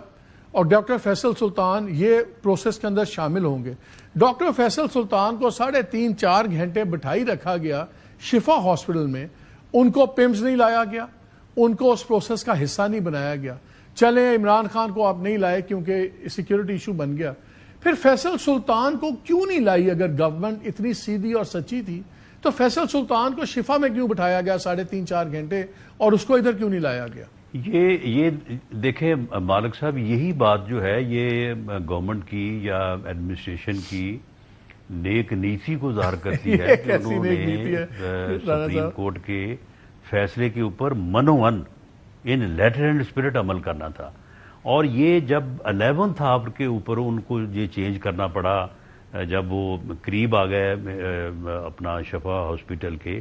[SPEAKER 1] اور ڈاکٹر فیصل سلطان یہ پروسیس کے اندر شامل ہوں گے. ڈاکٹر فیصل سلطان کو 3.5-4 گھنٹے بٹھائی رکھا گیا شفا ہاسپٹل میں، ان کو پیمز نہیں لایا گیا، ان کو اس پروسیس کا حصہ نہیں بنایا گیا. چلیں عمران خان کو آپ نہیں لائے کیونکہ سیکیورٹی ایشو بن گیا. پھر فیصل سلطان کو کیوں نہیں لائی؟ اگر گورنمنٹ اتنی سیدھی اور سچی تھی تو فیصل سلطان کو شفا میں کیوں بٹھایا گیا 3.5-4 گھنٹے، اور اس کو ادھر کیوں نہیں لایا گیا؟
[SPEAKER 2] یہ دیکھیں مالک صاحب، یہی بات جو ہے یہ گورنمنٹ کی یا ایڈمنسٹریشن کی نیک نیتی کو ظاہر کرتی ہے کہ انہوں نے سپریم کورٹ کے فیصلے کے اوپر منوان ان لیٹر اینڈ اسپرٹ عمل کرنا تھا. اور یہ جب 11th آور کے اوپر ان کو یہ چینج کرنا پڑا، جب وہ قریب آ گئے اپنا شفا ہاسپٹل کے،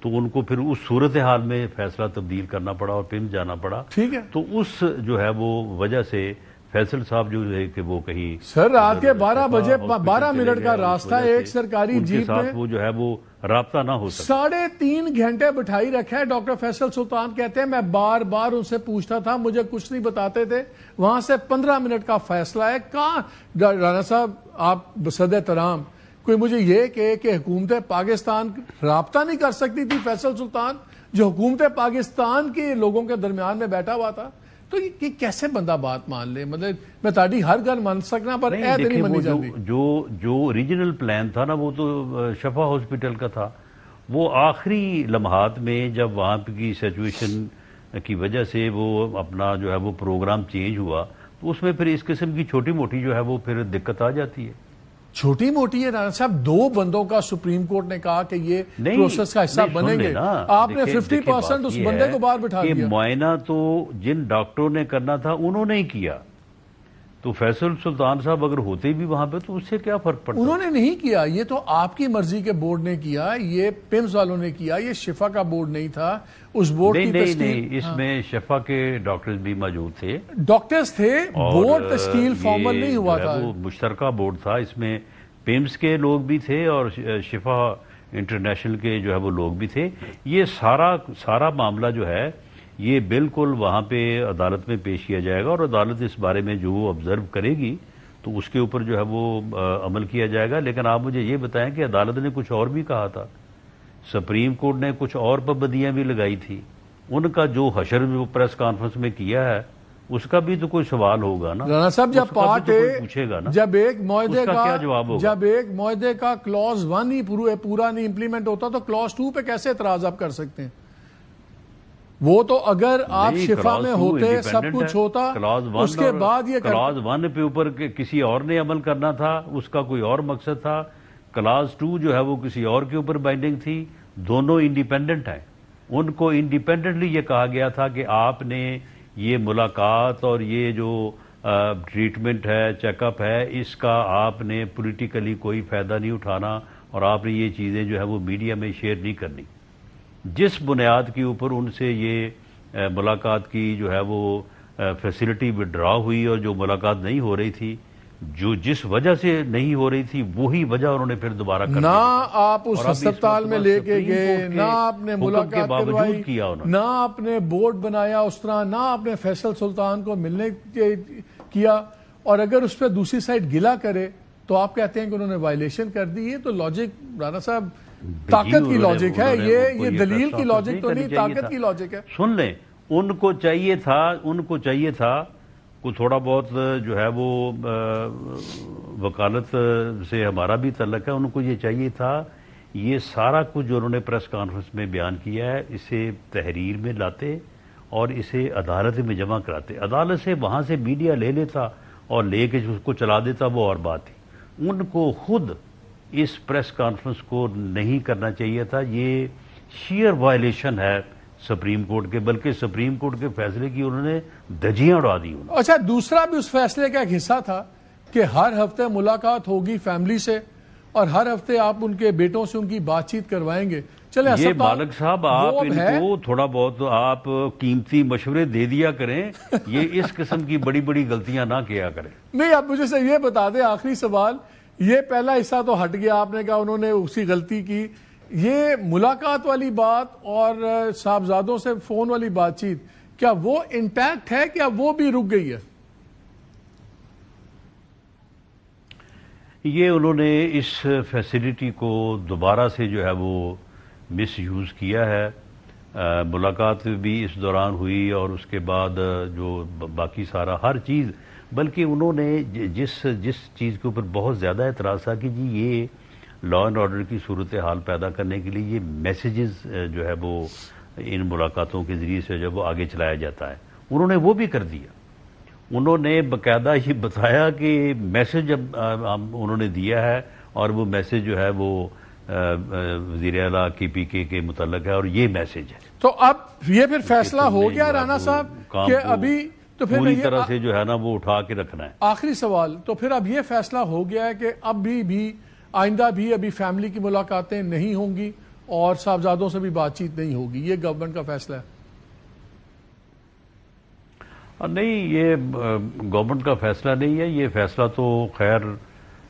[SPEAKER 2] تو ان کو پھر اس صورتحال میں فیصلہ تبدیل کرنا پڑا اور پن جانا پڑا.
[SPEAKER 1] ٹھیک ہے.
[SPEAKER 2] تو اس جو ہے وہ وجہ سے فیصل صاحب جو ہے کہ وہ کہیں
[SPEAKER 1] سر رات کے 12 بجے 12 منٹ کا راستہ ایک سرکاری جیپ میں
[SPEAKER 2] وہ جو ہے وہ رابطہ نہ ہو سکتا.
[SPEAKER 1] 3.5 گھنٹے بٹھائی رکھا ہے. ڈاکٹر فیصل سلطان کہتے ہیں میں بار بار ان سے پوچھتا تھا, مجھے کچھ نہیں بتاتے تھے. وہاں سے 15 منٹ کا فیصلہ ہے. کہاں رانا صاحب آپ بصد احترام کوئی مجھے یہ کہ حکومت پاکستان رابطہ نہیں کر سکتی تھی فیصل سلطان جو حکومت پاکستان کے لوگوں کے درمیان میں بیٹھا ہوا تھا. تو یہ کیسے بندہ بات مان لے؟ مطلب میں تاڑی ہر گل مان سکنا پر اے نہیں منی جاتی.
[SPEAKER 2] جو اوریجنل پلان تھا نا وہ تو شفا ہاسپٹل کا تھا. وہ آخری لمحات میں جب وہاں کی سچویشن کی وجہ سے وہ اپنا جو ہے وہ پروگرام چینج ہوا تو اس میں پھر اس قسم کی چھوٹی موٹی جو ہے وہ پھر دقت آ جاتی ہے.
[SPEAKER 1] چھوٹی موٹی ہے رانا صاحب. 2 بندوں کا سپریم کورٹ نے کہا کہ یہ پروسیس کا حصہ بنیں گے. آپ نے 50% اس بندے کو باہر بٹھا دیا.
[SPEAKER 2] معائنہ تو جن ڈاکٹروں نے کرنا تھا انہوں نے ہی کیا. تو فیصل سلطان صاحب اگر ہوتے بھی وہاں پہ تو اس سے کیا فرق پڑتا؟
[SPEAKER 1] انہوں نے نہیں کیا. یہ تو آپ کی مرضی کے بورڈ نے کیا, یہ پیمز والوں نے کیا. یہ شفا کا بورڈ نہیں تھا. اس بورڈ کی تشکیل
[SPEAKER 2] نہیں, اس میں شفا کے ڈاکٹرز بھی موجود تھے,
[SPEAKER 1] ڈاکٹرز تھے. بورڈ تشکیل فارمل نہیں ہوا تھا.
[SPEAKER 2] وہ مشترکہ بورڈ تھا. اس میں پیمز کے لوگ بھی تھے اور شفا انٹرنیشنل کے جو ہے وہ لوگ بھی تھے. یہ سارا معاملہ جو ہے یہ بالکل وہاں پہ عدالت میں پیش کیا جائے گا اور عدالت اس بارے میں جو آبزرو کرے گی تو اس کے اوپر جو ہے وہ عمل کیا جائے گا. لیکن آپ مجھے یہ بتائیں کہ عدالت نے کچھ اور بھی کہا تھا, سپریم کورٹ نے کچھ اور پابندیاں بھی لگائی تھی. ان کا جو حشر پریس کانفرنس میں کیا ہے اس کا بھی تو کوئی سوال ہوگا نا
[SPEAKER 1] رانا صاحب. جب پارٹ
[SPEAKER 2] پوچھے گا نا
[SPEAKER 1] جب ایک معاہدے کا کلوز 1 ہی پورا نہیں امپلیمنٹ ہوتا تو کلوز 2 پہ کیسے اعتراض آپ کر سکتے ہیں؟ وہ تو اگر آپ شفا میں ہوتے سب کچھ ہوتا اس کے بعد یہ
[SPEAKER 2] کلاس 1 پہ اوپر کسی اور نے عمل کرنا تھا, اس کا کوئی اور مقصد تھا. کلاس 2 جو ہے وہ کسی اور کے اوپر بائنڈنگ تھی. دونوں انڈیپینڈنٹ ہیں. ان کو انڈیپینڈنٹلی یہ کہا گیا تھا کہ آپ نے یہ ملاقات اور یہ جو ٹریٹمنٹ ہے, چیک اپ ہے, اس کا آپ نے پولیٹیکلی کوئی فائدہ نہیں اٹھانا اور آپ نے یہ چیزیں جو ہے وہ میڈیا میں شیئر نہیں کرنی. جس بنیاد کے اوپر ان سے یہ ملاقات کی جو ہے وہ فیسلٹی وڈرا ہوئی اور جو ملاقات نہیں ہو رہی تھی, جس وجہ سے نہیں ہو رہی تھی وہی وجہ انہوں نے پھر دوبارہ کر
[SPEAKER 1] نہ آپ اس ہسپتال میں لے کے گئے, نہ آپ نے ملاقات کروائی, نہ آپ نے بورڈ بنایا اس طرح, نہ آپ نے فیصل سلطان کو ملنے کیا. اور اگر اس پہ دوسری سائڈ گلا کرے تو آپ کہتے ہیں کہ انہوں نے وائلیشن کر دی. یہ تو لاجک رانا صاحب طاقت کی لاجک ہے. یہ دلیل کی لاجک تو نہیں, طاقت کی لاجک ہے.
[SPEAKER 2] سن لیں, ان کو چاہیے تھا کوئی تھوڑا بہت جو ہے وہ وکالت سے ہمارا بھی تعلق ہے. ان کو یہ چاہیے تھا یہ سارا کچھ جو انہوں نے پریس کانفرنس میں بیان کیا ہے اسے تحریر میں لاتے اور اسے عدالت میں جمع کراتے. عدالت سے وہاں سے میڈیا لے لیتا اور لے کے اس کو چلا دیتا, وہ اور بات تھی. ان کو خود اس پریس کانفرنس کو نہیں کرنا چاہیے تھا. یہ شیئر وائلیشن ہے سپریم کورٹ کے, بلکہ سپریم کورٹ کے فیصلے کی انہوں نے دھجیاں اڑا دی.
[SPEAKER 1] اچھا, دوسرا بھی اس فیصلے کا ایک حصہ تھا کہ ہر ہفتے ملاقات ہوگی فیملی سے اور ہر ہفتے آپ ان کے بیٹوں سے ان کی بات چیت کروائیں گے. چلے
[SPEAKER 2] یہ مالک صاحب آپ ان کو تھوڑا بہت آپ قیمتی مشورے دے دیا کریں, یہ اس قسم کی بڑی بڑی غلطیاں نہ کیا کریں.
[SPEAKER 1] نہیں, آپ مجھے سے یہ بتا دیں, آخری سوال, یہ پہلا حصہ تو ہٹ گیا, آپ نے کہا انہوں نے اسی غلطی کی. یہ ملاقات والی بات اور صاحبزادوں سے فون والی بات چیت, کیا وہ انٹیکٹ ہے, کیا وہ بھی رک گئی ہے؟
[SPEAKER 2] یہ انہوں نے اس فیسلٹی کو دوبارہ سے جو ہے وہ مس یوز کیا ہے. ملاقات بھی اس دوران ہوئی اور اس کے بعد جو باقی سارا ہر چیز, بلکہ انہوں نے جس چیز کے اوپر بہت زیادہ اعتراض تھا کہ جی یہ لا اینڈ آرڈر کی صورتحال پیدا کرنے کے لیے یہ میسیجز جو ہے وہ ان ملاقاتوں کے ذریعے سے جب وہ آگے چلایا جاتا ہے, انہوں نے وہ بھی کر دیا. انہوں نے باقاعدہ یہ بتایا کہ میسیج انہوں نے دیا ہے اور وہ میسیج جو ہے وہ وزیر اعلیٰ KPK کے متعلق ہے اور یہ میسیج ہے.
[SPEAKER 1] تو اب یہ پھر فیصلہ ہو گیا رانا صاحب کہ ابھی تو پھر
[SPEAKER 2] پوری طرح سے جو ہے نا وہ اٹھا کے رکھنا ہے.
[SPEAKER 1] آخری سوال, تو پھر اب یہ فیصلہ ہو گیا ہے کہ اب بھی آئندہ بھی ابھی فیملی کی ملاقاتیں نہیں ہوں گی اور صاحبزادوں سے بھی بات چیت نہیں ہوگی، یہ گورنمنٹ کا فیصلہ ہے؟
[SPEAKER 2] نہیں، یہ گورنمنٹ کا فیصلہ نہیں ہے، یہ فیصلہ تو خیر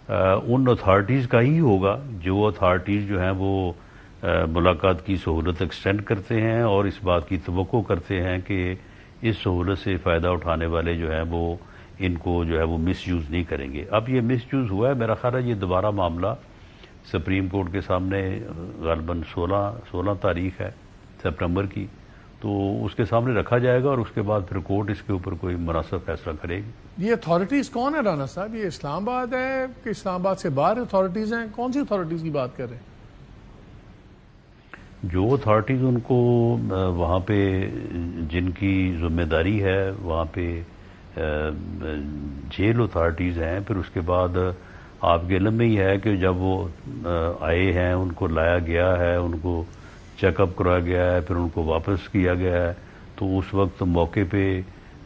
[SPEAKER 2] ان اتھارٹیز کا ہی ہوگا جو اتھارٹیز جو ہیں وہ ملاقات کی سہولت ایکسٹینڈ کرتے ہیں اور اس بات کی توقع کرتے ہیں کہ اس سہولت سے فائدہ اٹھانے والے جو ہیں وہ ان کو جو ہے وہ مس یوز نہیں کریں گے۔ اب یہ مس یوز ہوا ہے، میرا خیال ہے یہ دوبارہ معاملہ سپریم کورٹ کے سامنے غالباً 16 تاریخ ہے سپٹمبر کی، تو اس کے سامنے رکھا جائے گا اور اس کے بعد پھر کورٹ اس کے اوپر کوئی مناسب فیصلہ کرے گی۔
[SPEAKER 1] یہ اتھارٹیز کون ہے رانا صاحب؟ یہ اسلام آباد ہے کہ اسلام آباد سے باہر اتھارٹیز ہیں؟ کون سی اتھارٹیز کی بات کر رہے ہیں؟
[SPEAKER 2] جو اتھارٹیز ان کو وہاں پہ جن کی ذمہ داری ہے وہاں پہ جیل اتھارٹیز ہیں، پھر اس کے بعد آپ کے علم میں ہی ہے کہ جب وہ آئے ہیں ان کو لایا گیا ہے، ان کو چیک اپ کرایا گیا ہے، پھر ان کو واپس کیا گیا ہے، تو اس وقت موقع پہ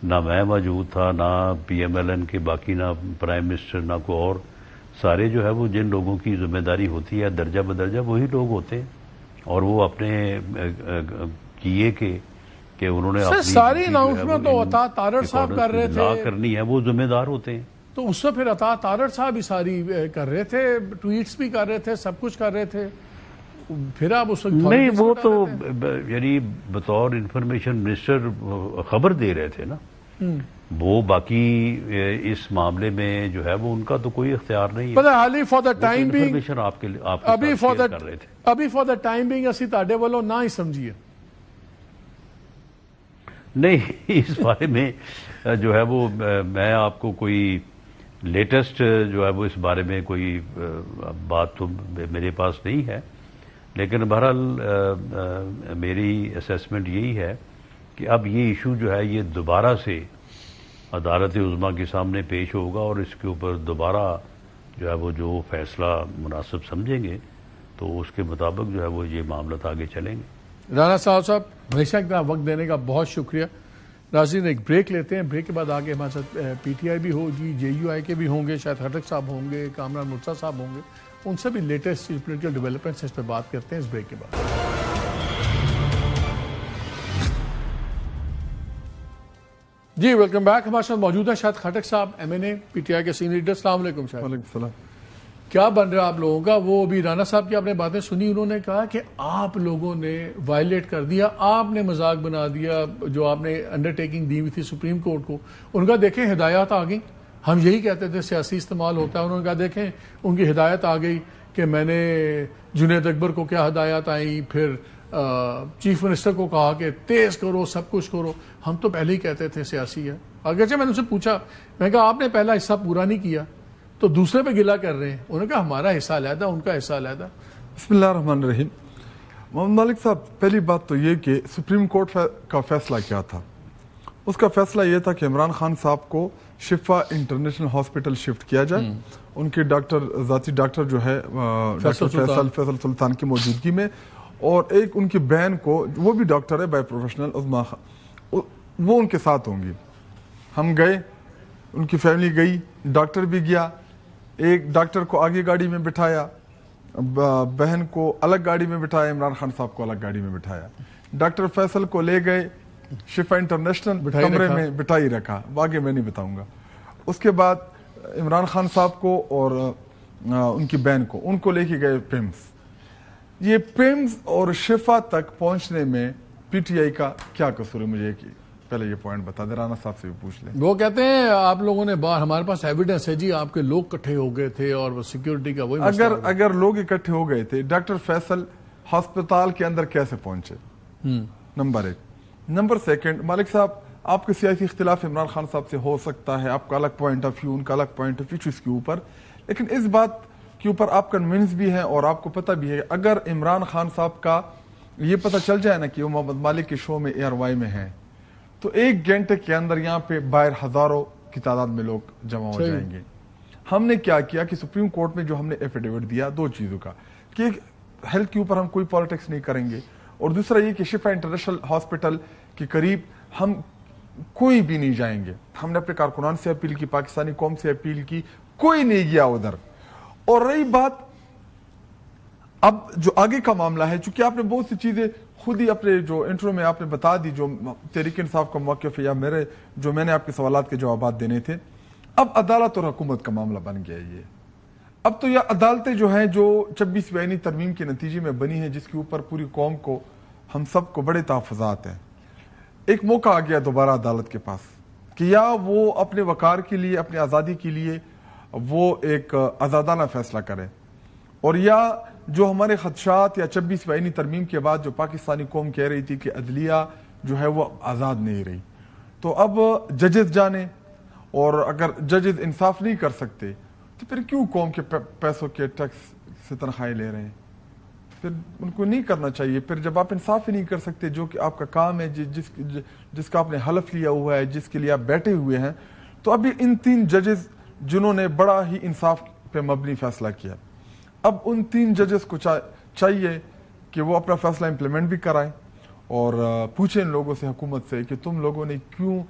[SPEAKER 2] نہ میں موجود تھا، نہ پی ایم ایل این کے باقی، نہ پرائم منسٹر، نہ کوئی اور، سارے جو ہے وہ جن لوگوں کی ذمہ داری ہوتی ہے درجہ بدرجہ وہی لوگ ہوتے ہیں، اور وہ اپنے کیے کہ انہوں نے اپنی
[SPEAKER 1] ساری اناؤنسمنٹ تو عطا تارڑ صاحب کر رہے تھے،
[SPEAKER 2] کرنی ہے، وہ ذمہ دار ہوتے ہیں۔
[SPEAKER 1] تو اس سے پھر عطا تارڑ صاحب ہی ساری کر رہے تھے، ٹویٹس بھی کر رہے تھے، سب کچھ کر رہے تھے، پھر آپ اس وقت
[SPEAKER 2] نہیں، وہ تو یعنی بطور انفارمیشن منسٹر خبر دے رہے تھے نا، وہ باقی اس معاملے میں جو ہے وہ ان کا تو کوئی اختیار نہیں ہے،
[SPEAKER 1] حالی for the time being
[SPEAKER 2] information آپ کے ساتھ کر رہے تھے۔
[SPEAKER 1] ابھی فار دا ٹائم بینگ اسی تاڈے والوں نہ ہی سمجھیے۔
[SPEAKER 2] نہیں، اس بارے میں جو ہے وہ میں آپ کو کوئی لیٹسٹ جو ہے وہ اس بارے میں کوئی بات تو میرے پاس نہیں ہے، لیکن بہرحال میری اسیسمنٹ یہی ہے کہ اب یہ ایشو جو ہے یہ دوبارہ سے عدالت عظمیٰ کے سامنے پیش ہوگا اور اس کے اوپر دوبارہ جو ہے وہ جو فیصلہ مناسب سمجھیں گے تو اس کے مطابق جو ہے وہ یہ معاملات آگے چلیں گے۔
[SPEAKER 1] رانا صاحب ہمیشہ اتنا وقت دینے کا بہت شکریہ۔ ناظرین ایک بریک لیتے ہیں، بریک کے بعد آگے ہمارے ساتھ پی ٹی آئی بھی ہوگی، جے یو آئی کے بھی ہوں گے، شاید خٹک صاحب ہوں گے، کامران مرزا صاحب ہوں گے، ان سے بھی لیٹسٹ پولیٹیکل ڈیولپمنٹس اس پہ بات کرتے ہیں اس بریک کے بعد۔ جی ویلکم بیک، ہمارے ساتھ موجود ہے شاید Khattak Sahib, M N A, P T I کے سینئر لیڈر۔ السلام علیکم شاید۔
[SPEAKER 3] وعلیکم السلام۔
[SPEAKER 1] کیا بن رہا ہے آپ لوگوں کا؟ وہ ابھی رانا صاحب کی آپ نے باتیں سنی، انہوں نے کہا کہ آپ لوگوں نے وائلیٹ کر دیا، آپ نے مذاق بنا دیا جو آپ نے انڈرٹیکنگ دی ہوئی تھی سپریم کورٹ کو۔ ان کا دیکھیں ہدایات آ گئی، ہم یہی کہتے تھے سیاسی استعمال ہوتا ہے، انہوں نے کہا دیکھیں ان کی ہدایت آ گئی کہ میں نے جنید اکبر کو کیا ہدایات آئیں، پھر چیف منسٹر کو کہا کہ تیز کرو، سب کچھ کرو۔ ہم تو پہلے ہی کہتے تھے سیاسی ہے، اگرچہ میں نے ان سے پوچھا، میں نے کہا آپ نے پہلا حصہ پورا نہیں کیا تو دوسرے پہ گلہ کر رہے ہیں۔ انہوں نے کہا ہمارا حصہ علیحدہ، ان کا حصہ علیحدہ۔
[SPEAKER 3] بسم اللہ الرحمن الرحیم۔ محمد مالک صاحب، پہلی بات تو یہ کہ سپریم کورٹ کا فیصلہ کیا تھا؟ اس کا فیصلہ یہ تھا کہ عمران خان صاحب کو شفا انٹرنیشنل ہاسپٹل شفٹ کیا جائے، ان کے ذاتی ڈاکٹر جو ہے ڈاکٹر فیصل سلطان کی موجودگی میں، اور ایک ان کی بہن کو، وہ بھی ڈاکٹر ہے بائی پروفیشنل، عظمیٰ وہ ان کے ساتھ ہوں گی۔ ہم گئے، ان کی فیملی گئی، ڈاکٹر بھی گیا، ایک ڈاکٹر کو آگے گاڑی میں بٹھایا، بہن کو الگ گاڑی میں بٹھایا، عمران خان صاحب کو الگ گاڑی میں بٹھایا، ڈاکٹر فیصل کو لے گئے شفا انٹرنیشنل کمرے میں بٹھائی رکھا، آگے میں نہیں بتاؤں گا۔ اس کے بعد عمران خان صاحب کو اور ان کی بہن کو، ان کو لے کے گئے پیمز۔ یہ پیمز اور شفا تک پہنچنے میں پی ٹی آئی کا کیا قصور ہے؟ مجھے پہلے یہ پوائنٹ بتا دے، رانا صاحب سے بھی پوچھ لیں۔
[SPEAKER 1] وہ کہتے ہیں آپ لوگوں نے باہر، ہمارے پاس ایویڈنس ہے جی، آپ کے لوگ اکٹھے ہو گئے تھے اور وہ سیکیورٹی کا وہی مسئلہ ہو گیا۔
[SPEAKER 3] اگر لوگ اکٹھے ہو گئے تھے، ڈاکٹر فیصل ہسپتال کے اندر کیسے پہنچے؟ نمبر ایک۔ نمبر سیکنڈ، مالک صاحب آپ کے سیاسی اختلاف عمران خان صاحب سے ہو سکتا ہے، آپ کا الگ پوائنٹ آف ویو، ان کا الگ پوائنٹ آف ویو اس کے اوپر، لیکن اس بات کے اوپر آپ کنوینس بھی ہیں اور آپ کو پتہ بھی ہے، اگر عمران خان صاحب کا یہ پتہ چل جائے نا کہ وہ محمد مالک کے شو میں اے آر وائی میں ہیں، تو 1 گھنٹے کے اندر یہاں پہ باہر ہزاروں کی تعداد میں لوگ جمع ہو جائیں گے۔ ہم نے کیا کیا کہ سپریم کورٹ میں جو ہم نے ایفیڈیوٹ دیا 2 چیزوں کا، کہ ہیلتھ کے اوپر ہم کوئی پالیٹکس نہیں کریں گے، اور دوسرا یہ کہ شفا انٹرنیشنل ہاسپٹل کے قریب ہم کوئی بھی نہیں جائیں گے۔ ہم نے اپنے کارکنان سے اپیل کی، پاکستانی قوم سے اپیل کی، کوئی نہیں گیا ادھر۔ اور رہی بات اب جو آگے کا معاملہ ہے، چونکہ آپ نے بہت سی چیزیں خود ہی اپنے جو انٹرو میں آپ نے بتا دی، جو تحریک انصاف کا موقف ہے یا میں نے آپ کے سوالات کے جوابات دینے تھے. اب عدالت اور حکومت کا معاملہ بن گیا یہ. اب تو یہ عدالتیں جو ہیں جو 26ویں آئینی ترمیم کے نتیجے میں بنی ہیں، جس کے اوپر پوری قوم کو، ہم سب کو بڑے تحفظات ہیں. ایک موقع آ گیا دوبارہ عدالت کے پاس کہ یا وہ اپنے وقار کے لیے، اپنی آزادی کے لیے وہ ایک آزادانہ فیصلہ کرے، اور یا جو ہمارے خدشات یا 26ویں آئینی ترمیم کے بعد جو پاکستانی قوم کہہ رہی تھی کہ عدلیہ جو ہے وہ آزاد نہیں رہی. تو اب ججز جانے، اور اگر ججز انصاف نہیں کر سکتے تو پھر کیوں قوم کے پیسوں کے ٹیکس سے تنخواہیں لے رہے ہیں؟ پھر ان کو نہیں کرنا چاہیے. پھر جب آپ انصاف ہی نہیں کر سکتے، جو کہ آپ کا کام ہے، جس کا آپ نے حلف لیا ہوا ہے، جس کے لیے آپ بیٹھے ہوئے ہیں، تو ابھی ان 3 ججز جنہوں نے بڑا ہی انصاف پہ مبنی فیصلہ کیا، اب ان 3 ججز کو چاہیے کہ وہ اپنا فیصلہ امپلیمنٹ بھی کرائیں اور پوچھیں ان لوگوں سے، حکومت سے، کہ تم لوگوں نے کیوں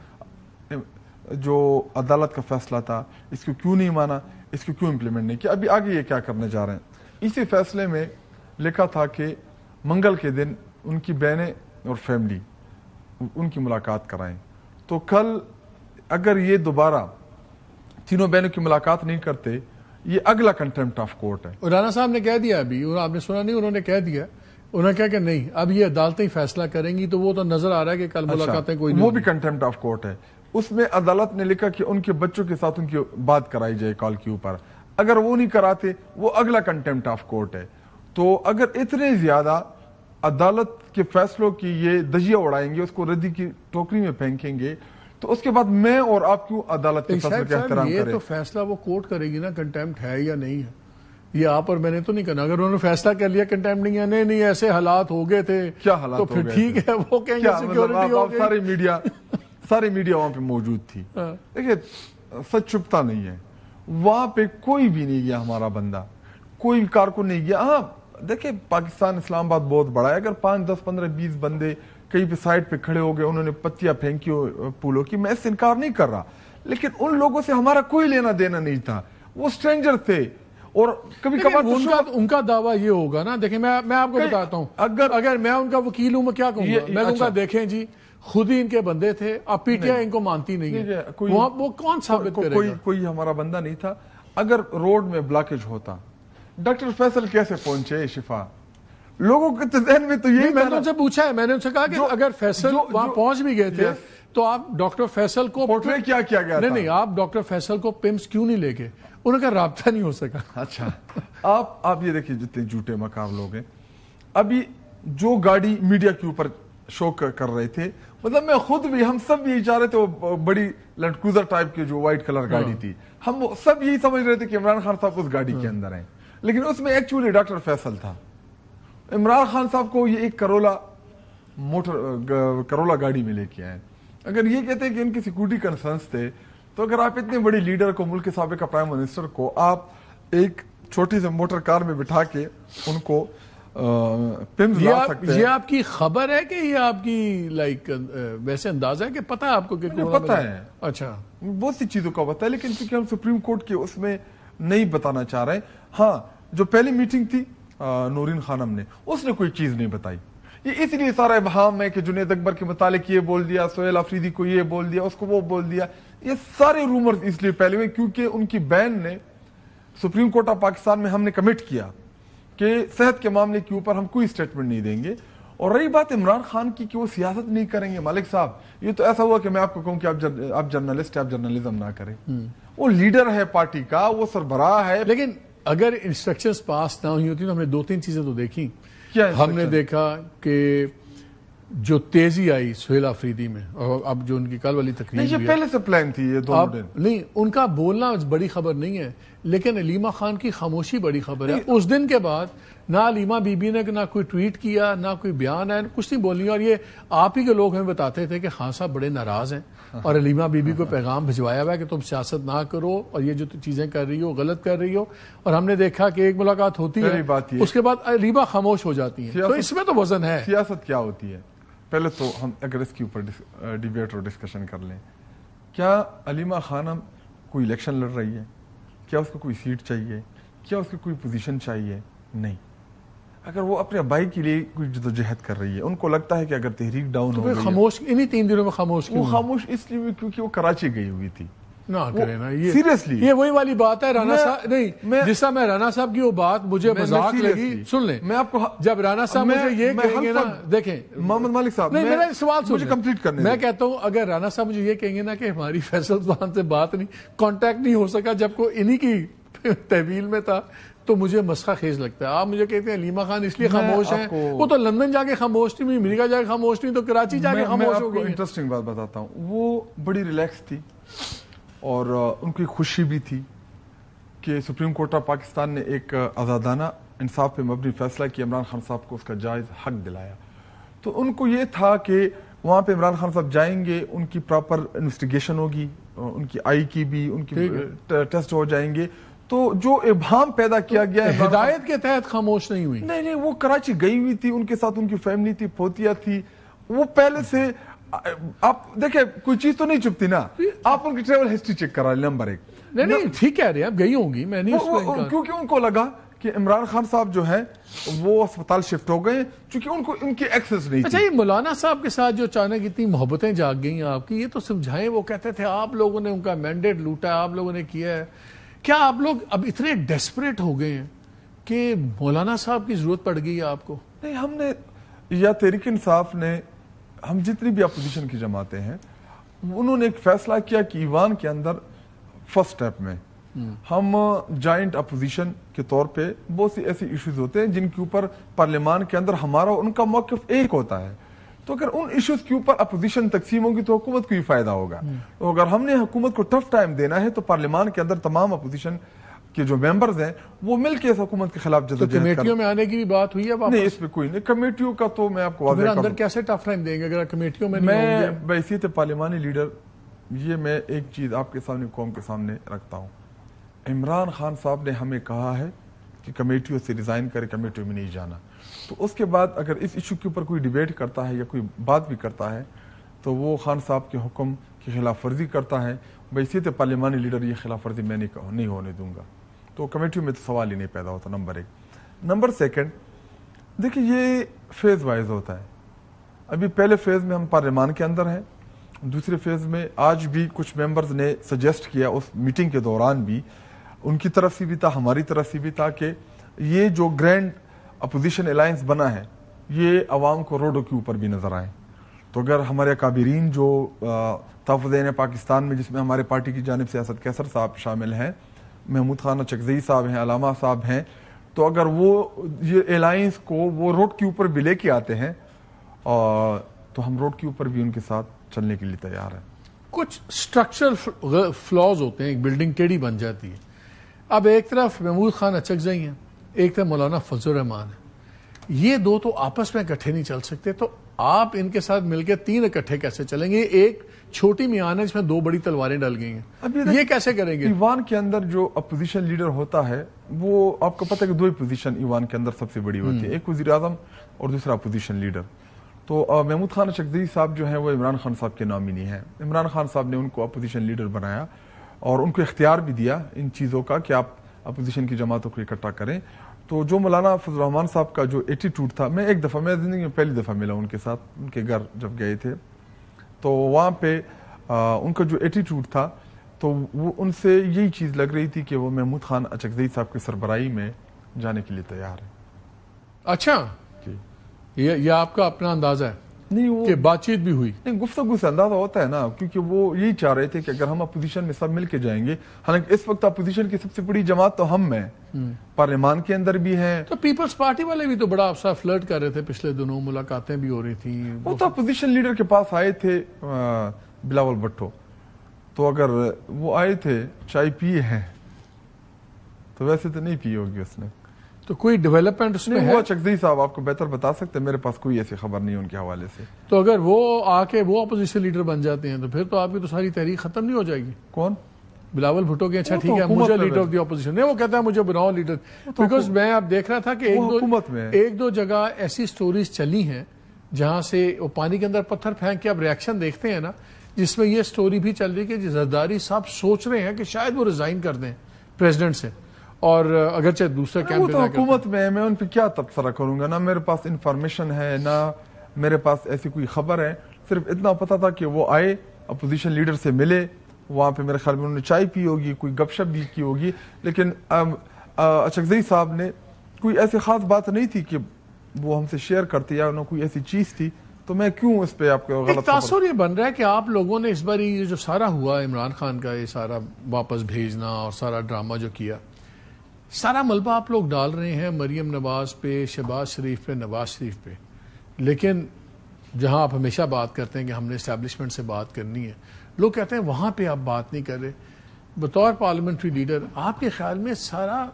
[SPEAKER 3] جو عدالت کا فیصلہ تھا اس کو کیوں نہیں مانا، اس کو کیوں امپلیمنٹ نہیں کیا. ابھی آگے یہ کیا کرنے جا رہے ہیں. اسی فیصلے میں لکھا تھا کہ منگل کے دن ان کی بہنیں اور فیملی ان کی ملاقات کرائیں. تو کل اگر یہ دوبارہ تینوں بہنوں کی ملاقات نہیں کرتے، یہ اگلا کنٹمپٹ آف کورٹ ہے.
[SPEAKER 1] اور رانا صاحب نے کہہ دیا، ابھی آپ نے سنا نہیں، انہوں نے کہہ دیا، انہوں نے کہا کہ نہیں اب یہ عدالتیں فیصلہ کریں گی. تو وہ تو نظر آ رہا ہے کہ کل ملاقاتیں کوئی نہیں،
[SPEAKER 3] وہ بھی کنٹمپٹ آف کورٹ ہے. اس میں عدالت نے لکھا کہ ان کے بچوں کے ساتھ ان کی بات کرائی جائے کال کے اوپر. اگر وہ نہیں کراتے وہ اگلا کنٹمپٹ آف کورٹ ہے. تو اگر اتنے زیادہ عدالت کے فیصلوں کی یہ دجیہ اڑائیں گے، اس کو ردی کی ٹوکری میں پھینکیں گے، تو اس کے بعد میں اور آپ کیوں عدالت کے فیصلے کا احترام
[SPEAKER 1] یہ
[SPEAKER 3] کریں؟
[SPEAKER 1] تو فیصلہ وہ کورٹ کرے گی نا، کنٹمپٹ ہے یا نہیں ہے. یہ آپ اور میں نے تو نہیں کرنا. اگر انہوں نے فیصلہ کر لیا کنٹمپٹ نہیں ہے، نہیں ایسے حالات ہو گئے تھے،
[SPEAKER 3] کیا حالات
[SPEAKER 1] تو
[SPEAKER 3] ہو
[SPEAKER 1] پھر
[SPEAKER 3] گئے
[SPEAKER 1] ٹھیک
[SPEAKER 3] تھے؟
[SPEAKER 1] ہے، وہ کہیں گے سیکیورٹی ہو گئی.
[SPEAKER 3] ساری میڈیا وہاں پہ موجود تھی. دیکھیے سچ چھپتا نہیں ہے، وہاں پہ کوئی بھی نہیں گیا ہمارا بندہ، کوئی کارکن نہیں گیا. ہاں دیکھیں پاکستان اسلام آباد بہت بڑا ہے. اگر 5 10 15 20 بندے کہیں پہ سائڈ پہ کھڑے ہو گئے، انہوں نے پتیاں پھینکی پھولوں کی، میں اس سے انکار نہیں کر رہا، لیکن ان لوگوں سے ہمارا کوئی لینا دینا نہیں تھا. وہ اسٹرینجر تھے. اور کبھی کبھار
[SPEAKER 1] ان کا دعویٰ یہ ہوگا نا، دیکھیں میں آپ کو بتاتا ہوں، اگر میں ان کا وکیل ہوں میں کیا کہوں گا؟ میں کہوں گا دیکھیں جی خود ہی ان کے بندے تھے، اب پی ٹی آئی ان کو مانتی نہیں ہے، وہ کون ثابت کرے گا؟
[SPEAKER 3] کوئی ہمارا بندہ نہیں تھا. اگر روڈ میں بلاکیج ہوتا، ڈاکٹر فیصل کیسے پہنچے شفا؟ لوگوں کے ذہن میں تو یہی،
[SPEAKER 1] میں نے ان سے پوچھا ہے، میں نے ان سے کہا کہ اگر فیصل وہاں پہنچ بھی گئے تھے تو آپ ڈاکٹر فیصل کو
[SPEAKER 3] پورٹرے کیا کیا گیا؟
[SPEAKER 1] نہیں آپ ڈاکٹر فیصل کو پمس کیوں نہیں لے گئے؟ انہوں کا رابطہ نہیں ہو سکا.
[SPEAKER 3] اچھا آپ یہ دیکھیں جتنے جھوٹے مکار لوگ ہیں. ابھی جو گاڑی میڈیا کے اوپر شو کر رہے تھے، مطلب میں خود بھی، ہم سب بھی یہی چاہ رہے تھے، وہ بڑی لینڈ کروزر ٹائپ کی جو وائٹ کلر گاڑی تھی، ہم سب یہی سمجھ رہے تھے کہ عمران خان صاحب اس گاڑی کے اندر ہیں، لیکن اس میں ایکچولی ڈاکٹر فیصل تھا. عمران خان صاحب کو یہ ایک کرولا گاڑی میں لے کے آئے. اگر یہ کہتے ہیں کہ ان کی سیکورٹی کنسرنس تھے، تو اگر آپ اتنے بڑی لیڈر کو، ملک کے سابق پرائم منسٹر کو، آپ ایک چھوٹی سے موٹر کار میں بٹھا کے ان کو پمز لا سکتے ہیں.
[SPEAKER 1] یہ آپ کی خبر ہے کہ یہ آپ کی لائک ویسے اندازہ ہے کہ پتہ ہے آپ کو کہ
[SPEAKER 3] پتہ ہے؟
[SPEAKER 1] اچھا
[SPEAKER 3] بہت سی چیزوں کا پتہ ہے، لیکن چونکہ ہم سپریم کورٹ کے اس میں نہیں بتانا چاہ رہے ہیں. ہاں جو پہلی میٹنگ تھی نورین خانم نے، اس نے کوئی چیز نہیں بتائی. یہ اس لیے سارا ابہام ہے کہ جنید اکبر کے متعلق یہ بول دیا، سہیل آفریدی کو یہ بول دیا، اس کو وہ بول دیا. یہ سارے رومرز اس لیے پھیلے ہوئے کیونکہ ان کی بہن نے سپریم کورٹ آف پاکستان میں ہم نے کمٹ کیا کہ صحت کے معاملے کے اوپر ہم کوئی سٹیٹمنٹ نہیں دیں گے. اور رہی بات عمران خان کی کہ وہ سیاست نہیں کریں گے، مالک صاحب یہ تو ایسا ہوا کہ میں آپ کو کہوں کہ آپ جرنلسٹ ہیں، آپ جرنلزم نہ کریں. وہ لیڈر ہے پارٹی کا، وہ سربراہ ہے.
[SPEAKER 1] لیکن اگر انسٹرکشنز پاس نہ ہوئی ہوتی تو ہم نے 2-3 چیزیں تو دیکھی. ہم نے دیکھا کہ جو تیزی آئی سہیل آفریدی میں، اور اب جو ان کی کل والی تقریر
[SPEAKER 3] یہ پہلے سے پلان تھی، یہ دونوں دن
[SPEAKER 1] نہیں، ان کا بولنا بڑی خبر نہیں ہے، لیکن علیمہ خان کی خاموشی بڑی خبر ہے. اس دن کے بعد نہ علیمہ بی بی نے نہ کوئی ٹویٹ کیا، نہ کوئی بیان ہے، کچھ نہیں بولنی. اور یہ آپ ہی کے لوگ ہمیں بتاتے تھے کہ خان صاحب بڑے ناراض ہیں اور علیمہ بی بی کو پیغام بھجوایا ہوا ہے کہ تم سیاست نہ کرو اور یہ جو چیزیں کر رہی ہو غلط کر رہی ہو. اور ہم نے دیکھا کہ ایک ملاقات ہوتی ہے، اس کے بعد علیمہ خاموش ہو جاتی ہیں. تو اس میں تو وزن ہے.
[SPEAKER 3] سیاست کیا ہوتی ہے؟ پہلے تو ہم اگر اس کے اوپر ڈیبیٹ اور ڈسکشن کر لیں، کیا علیمہ خانم کوئی الیکشن لڑ رہی ہے؟ کیا اس کو کوئی سیٹ چاہیے؟ کیا اس کو کوئی پوزیشن چاہیے؟ نہیں. اگر وہ اپنے بھائی کے لیے کوئی جدوجہد کر رہی ہے، ان کو لگتا ہے کہ اگر تحریک ڈاؤن ہو
[SPEAKER 1] پھر
[SPEAKER 3] گئی
[SPEAKER 1] خاموش انہی 3 دنوں میں خاموش
[SPEAKER 3] وہ
[SPEAKER 1] کیوں؟
[SPEAKER 3] خاموش اس لیے کیونکہ وہ کراچی گئی ہوئی تھی.
[SPEAKER 1] نہ کرے نا یہ
[SPEAKER 3] سیریسلی
[SPEAKER 1] یہ وہی والی بات ہے رانا صاحب نہیں جس طرح میں رانا صاحب کی وہ بات مجھے مذاق لگی. سن لیں
[SPEAKER 3] میں آپ کو
[SPEAKER 1] جب رانا صاحب مجھے یہ کہیں گے نا دیکھیں
[SPEAKER 3] محمد مالک صاحب
[SPEAKER 1] نہیں میرا سوال سن
[SPEAKER 3] مجھے کمپلیٹ کرنے
[SPEAKER 1] میں کہتا ہوں اگر رانا صاحب مجھے یہ کہیں گے نا کہ ہماری فیصل زبان سے بات نہیں کانٹیکٹ نہیں ہو سکا جب کو انہی کی تحویل میں تھا تو مجھے مسخہ خیز لگتا ہے. آپ مجھے کہتے ہیں علیمہ خان اس لیے خاموش ہیں وہ تو لندن جا کے خاموش نہیں امریکہ جا کے خاموش نہیں تو کراچی جا کے خاموش ہو گئی.
[SPEAKER 3] انٹرسٹنگ بات بتاتا ہوں. وہ بڑی ریلیکس تھی اور ان کی خوشی بھی تھی کہ سپریم کورٹ آف پاکستان نے ایک آزادانہ انصاف پہ مبنی فیصلہ کیا، عمران خان صاحب کو اس کا جائز حق دلایا. تو ان کو یہ تھا کہ وہاں پہ عمران خان صاحب جائیں گے، ان کی پراپر انویسٹیگیشن ہوگی، ان کی آئی کی بھی ان کی ٹیسٹ ہو جائیں گے. تو جو ابہام پیدا کیا گیا ہے
[SPEAKER 1] ہدایت کے تحت خاموش نہیں ہوئی.
[SPEAKER 3] نہیں وہ کراچی گئی ہوئی تھی، ان کے ساتھ ان کی فیملی تھی، پوتیا تھی. وہ پہلے سے آپ دیکھیں کوئی چیز تو نہیں چھپتی نا، آپ ان کی ٹریول ہسٹری چیک کرا لیں. نمبر 1
[SPEAKER 1] نہیں ٹھیک کہہ رہے ہیں آپ گئی ہوں گی میں نہیں اس کو
[SPEAKER 3] کیونکہ ان کو لگا کہ عمران خان صاحب جو ہے وہ اسپتال شفٹ ہو گئے چونکہ ان کو ان کی ایکسس نہیں تھی.
[SPEAKER 1] اچھا یہ مولانا صاحب کے ساتھ جو اچانک اتنی محبتیں جاگ گئی آپ کی یہ تو سمجھائیں. وہ کہتے تھے آپ لوگوں نے ان کا مینڈیٹ لوٹا ہے، آپ لوگوں نے کیا ہے. کیا آپ لوگ اب اتنے ڈیسپریٹ ہو گئے ہیں کہ مولانا صاحب کی ضرورت پڑ گئی ہے آپ کو؟
[SPEAKER 3] نہیں ہم نے یا تحریک انصاف نے، ہم جتنی بھی اپوزیشن کی جماعتیں ہیں انہوں نے ایک فیصلہ کیا کہ ایوان کے اندر فرسٹ سٹیپ میں ہم جائنٹ اپوزیشن کے طور پہ بہت سی ایسی ایشوز ہوتے ہیں جن کے اوپر پارلیمان کے اندر ہمارا اور ان کا موقف ایک ہوتا ہے. تو اگر ان ایشوز کے اوپر اپوزیشن تقسیم ہوگی تو حکومت کو ہی فائدہ ہوگا. تو اگر ہم نے حکومت کو ٹف ٹائم دینا ہے تو پارلیمان کے اندر تمام اپوزیشن کے جو ممبرز ہیں وہ مل کے اس حکومت کے خلاف جدوجہد کریں.
[SPEAKER 1] کمیٹیوں میں آنے کی بھی بات ہوئی ہے واپس؟
[SPEAKER 3] نہیں اس پہ کوئی نہیں. کمیٹیوں کا تو میں آپ کو واضح
[SPEAKER 1] اندر کیسے ٹف ٹائم دیں گے اگر کمیٹیوں میں نہیں
[SPEAKER 3] میں
[SPEAKER 1] ہوں گے؟
[SPEAKER 3] بحیثیت پارلیمانی لیڈر یہ میں ایک چیز آپ کے سامنے قوم کے سامنے رکھتا ہوں. عمران خان صاحب نے ہمیں کہا ہے کہ کمیٹیوں سے ریزائن کرے، کمیٹیوں میں نہیں جانا. تو اس کے بعد اگر اس ایشو کے اوپر کوئی ڈیبیٹ کرتا ہے یا کوئی بات بھی کرتا ہے تو وہ خان صاحب کے حکم کی خلاف ورزی کرتا ہے. بحیثیت پارلیمانی لیڈر یہ خلاف ورزی میں نہیں ہونے دوں گا. تو کمیٹیوں میں تو سوال ہی نہیں پیدا ہوتا. نمبر 1. نمبر 2 دیکھیں یہ فیز وائز ہوتا ہے. ابھی پہلے فیز میں ہم پارلیمان کے اندر ہیں، دوسرے فیز میں آج بھی کچھ ممبرز نے سجیسٹ کیا اس میٹنگ کے دوران بھی، ان کی طرف سے بھی تھا ہماری طرف سے بھی تھا کہ یہ جو گرینڈ اپوزیشن الائنس بنا ہے یہ عوام کو روڈوں کے اوپر بھی نظر آئے. تو اگر ہمارے اکابرین جو تحفظین پاکستان میں جس میں ہمارے پارٹی کی جانب سے اسد کیسر صاحب شامل ہیں، محمود خان چکزئی صاحب ہیں، علامہ صاحب ہیں، تو اگر وہ یہ الائنس کو وہ روڈ کے اوپر بھی لے کے آتے ہیں تو ہم روڈ کے اوپر بھی ان کے ساتھ چلنے کے لیے تیار ہیں.
[SPEAKER 1] کچھ سٹرکچرل فلاز ہوتے ہیں، ایک بلڈنگ ٹیڑھی بن جاتی ہے. اب ایک طرف محمود خان اچکزئی ہیں، ایک طرف مولانا فضل الرحمان ہے. یہ دو تو آپس میں اکٹھے نہیں چل سکتے. تو آپ ان کے ساتھ مل کے 3 اکٹھے کیسے چلیں گے؟ ایک چھوٹی میان ہے جس میں 2 بڑی تلواریں ڈل گئی ہیں، یہ کیسے کریں گے؟
[SPEAKER 3] ایوان کے اندر جو اپوزیشن لیڈر ہوتا ہے وہ آپ کو پتہ ہے کہ 2 پوزیشن ایوان کے اندر سب سے بڑی ہوتی ہے، ایک وزیر اعظم اور دوسرا اپوزیشن لیڈر. تو محمود خان چکزئی صاحب جو ہیں وہ عمران خان صاحب کے نامینی ہیں. عمران خان صاحب نے ان کو اپوزیشن لیڈر بنایا اور ان کو اختیار بھی دیا ان چیزوں کا کہ آپ اپوزیشن کی جماعتوں کو اکٹھا کریں. تو جو مولانا فضل الرحمان صاحب کا جو ایٹیٹیوڈ تھا، میں ایک دفعہ میں زندگی میں پہلی دفعہ ملا ان کے ساتھ، ان کے گھر جب گئے تھے تو وہاں پہ ان کا جو ایٹیٹیوڈ تھا تو وہ ان سے یہی چیز لگ رہی تھی کہ وہ محمود خان اچکزئی صاحب کی سربراہی میں جانے کے لیے تیار ہے.
[SPEAKER 1] اچھا یہ آپ کا اپنا اندازہ ہے؟
[SPEAKER 3] نہیں وہ
[SPEAKER 1] کہ بات چیت بھی ہوئی؟
[SPEAKER 3] نہیں، گفتگو سے اندازہ ہوتا ہے نا، کیونکہ وہ یہی چاہ رہے تھے کہ اگر ہم اپوزیشن میں سب مل کے جائیں گے، حالانکہ اس وقت اپوزیشن کی سب سے بڑی جماعت تو ہم ہیں، پارلیمان کے اندر بھی ہیں.
[SPEAKER 1] تو پیپلز پارٹی والے بھی تو بڑا افسا فلرٹ کر رہے تھے پچھلے دنوں، ملاقاتیں بھی ہو رہی تھیں.
[SPEAKER 3] وہ تو اپوزیشن لیڈر کے پاس آئے تھے بلاول بھٹو، تو اگر وہ آئے تھے چائے پیے ہیں تو ویسے تو نہیں پی ہوگی اس نے.
[SPEAKER 1] تو کوئی ڈیولپمنٹ اس میں ہے؟
[SPEAKER 3] وہ چکزئی صاحب آپ کو بہتر بتا سکتے ہیں، میرے پاس کوئی ایسی خبر نہیں ان کے حوالے سے.
[SPEAKER 1] تو اگر وہ آ کے وہ اپوزیشن لیڈر بن جاتے ہیں تو پھر تو آپ کی تو ساری تحریک ختم نہیں ہو جائے گی؟
[SPEAKER 3] کون؟
[SPEAKER 1] بلاول بھٹو کے. اچھا
[SPEAKER 3] وہ تو
[SPEAKER 1] ٹھیک ہے،
[SPEAKER 3] حکومت
[SPEAKER 1] مجھے
[SPEAKER 3] میں
[SPEAKER 1] لیڈر آف دی اپوزیشن نہیں، وہ کہتا ہے مجھے بناؤ لیڈر. بیکاز میں اب دیکھ رہا تھا کہ ایک دو جگہ ایسی سٹوریز چلی ہیں جہاں سے وہ پانی کے اندر پتھر پھینک کے اب ریاکشن دیکھتے ہیں نا، جس میں یہ سٹوری بھی چل رہی کہ زرداری صاحب سوچ رہے ہیں کہ شاید وہ ریزائن کر دیں پریزیڈنٹ سے اور اگرچہ دوسرے
[SPEAKER 3] وہ
[SPEAKER 1] کیمپ
[SPEAKER 3] تو حکومت میں ہے، میں ان پہ کیا تبصرہ کروں گا؟ نہ میرے پاس انفارمیشن ہے، نہ میرے پاس ایسی کوئی خبر ہے. صرف اتنا پتا تھا کہ وہ آئے، اپوزیشن لیڈر سے ملے، وہاں پہ میرے خیال میں انہوں نے چائے پی ہوگی، کوئی گپ شپ بھی کی ہوگی، لیکن اچکزئی صاحب نے کوئی ایسی خاص بات نہیں تھی کہ وہ ہم سے شیئر کرتے یا انہوں کوئی ایسی چیز تھی، تو میں کیوں اس پہ آپ کو
[SPEAKER 1] ایک
[SPEAKER 3] غلط
[SPEAKER 1] تاثر یہ بن رہا ہے کہ آپ لوگوں نے اس بار یہ جو سارا ہوا عمران خان کا، یہ سارا واپس بھیجنا اور سارا ڈرامہ جو کیا، سارا ملبہ آپ لوگ ڈال رہے ہیں مریم نواز پہ، شہباز شریف پہ، نواز شریف پہ، لیکن جہاں آپ ہمیشہ بات کرتے ہیں کہ ہم نے اسٹیبلشمنٹ سے بات کرنی ہے، لوگ کہتے ہیں وہاں پہ آپ بات نہیں کر رہے. بطور پارلیمنٹری لیڈر آپ کے خیال میں سارا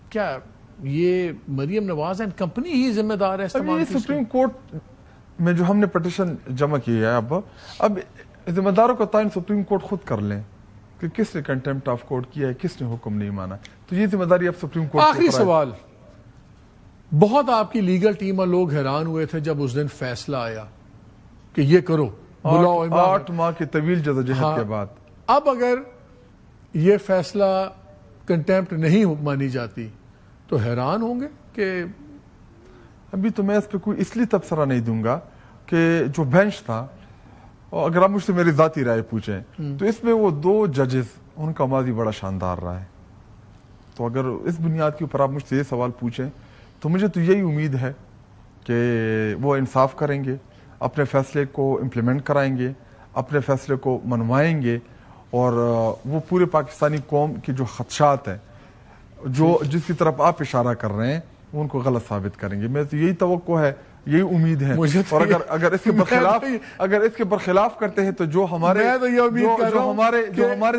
[SPEAKER 1] کیا یہ مریم نواز اینڈ کمپنی ہی ذمہ دار ہے اس
[SPEAKER 3] اب
[SPEAKER 1] تمام
[SPEAKER 3] یہ
[SPEAKER 1] چیز کی؟
[SPEAKER 3] سپریم کورٹ میں جو ہم نے پٹیشن جمع کی ہے، اب ذمہ داروں کا تعین سپریم کورٹ خود کر لیں کہ کس نے کنٹمپٹ آف کورٹ کیا ہے، کس نے حکم نہیں مانا، تو یہ ذمہ داری اب سپریم کورٹ
[SPEAKER 1] آخری سوال، بہت آپ کی لیگل ٹیم اور لوگ حیران ہوئے تھے جب اس دن فیصلہ آیا کہ یہ کرو، بلاؤ عمران.
[SPEAKER 3] 8 ماہ کی طویل جدوجہد کے بعد
[SPEAKER 1] اب اگر یہ فیصلہ کنٹمپٹ نہیں مانی جاتی تو حیران ہوں گے کہ
[SPEAKER 3] ابھی تو میں اس پہ کوئی اس لیے تبصرہ نہیں دوں گا کہ جو بینچ تھا، اور اگر آپ مجھ سے میری ذاتی رائے پوچھیں تو اس میں وہ 2 ججز ان کا ماضی بڑا شاندار رہا ہے. تو اگر اس بنیاد کے اوپر آپ مجھ سے یہ سوال پوچھیں تو مجھے تو یہی امید ہے کہ وہ انصاف کریں گے، اپنے فیصلے کو امپلیمنٹ کرائیں گے، اپنے فیصلے کو منوائیں گے، اور وہ پورے پاکستانی قوم کے جو خدشات ہیں، جو جس کی طرف آپ اشارہ کر رہے ہیں، وہ ان کو غلط ثابت کریں گے. میں تو یہی توقع ہے، یہی امید ہے. اور اگر اس کے برخلاف برخلاف کرتے ہیں تو جو ہمارے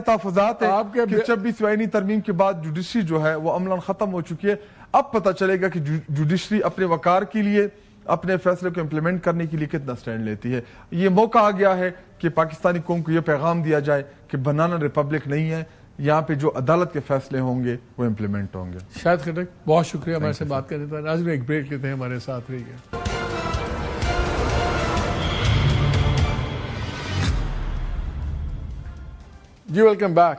[SPEAKER 3] تحفظات ہیں کہ 26 آئینی ترمیم کے بعد جوڈیشری جو ہے وہ عملاً ختم ہو چکی ہے، اب پتہ چلے گا کہ جوڈیشری اپنے وقار کے لیے، اپنے فیصلے کو امپلیمنٹ کرنے کے لیے کتنا سٹینڈ لیتی ہے. یہ موقع آ گیا ہے کہ پاکستانی قوم کو یہ پیغام دیا جائے کہ بنانا ریپبلک نہیں ہے، یہاں پہ جو عدالت کے فیصلے ہوں گے وہ امپلیمنٹ ہوں گے.
[SPEAKER 1] شاہد خٹک، بہت شکریہ ہمارے سے بات کرنے کا. ناظرین ایک بریک لیتے ہیں، ہمارے ساتھ رہیے. جی ویلکم بیک.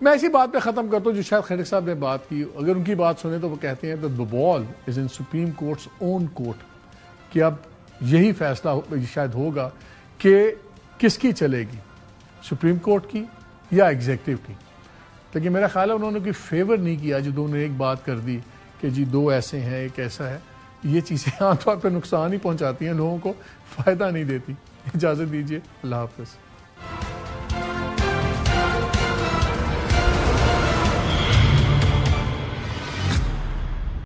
[SPEAKER 1] میں اسی بات پہ ختم کرتا ہوں جو شاہد خٹک صاحب نے بات کی. اگر ان کی بات سنیں تو وہ کہتے ہیں the ball is in supreme courts own court, کہ اب یہی فیصلہ شاید ہوگا کہ کس کی چلے گی، سپریم کورٹ کی یا ایگزیکٹو کی. لیکن میرا خیال ہے انہوں نے کوئی فیور نہیں کیا جو انہوں نے ایک بات کر دی کہ جی 2 ایسے ہیں، ایک ایسا ہے. یہ چیزیں عام طور پہ نقصان ہی پہنچاتی ہیں، لوگوں کو فائدہ نہیں دیتی. اجازت دیجیے، اللہ حافظ.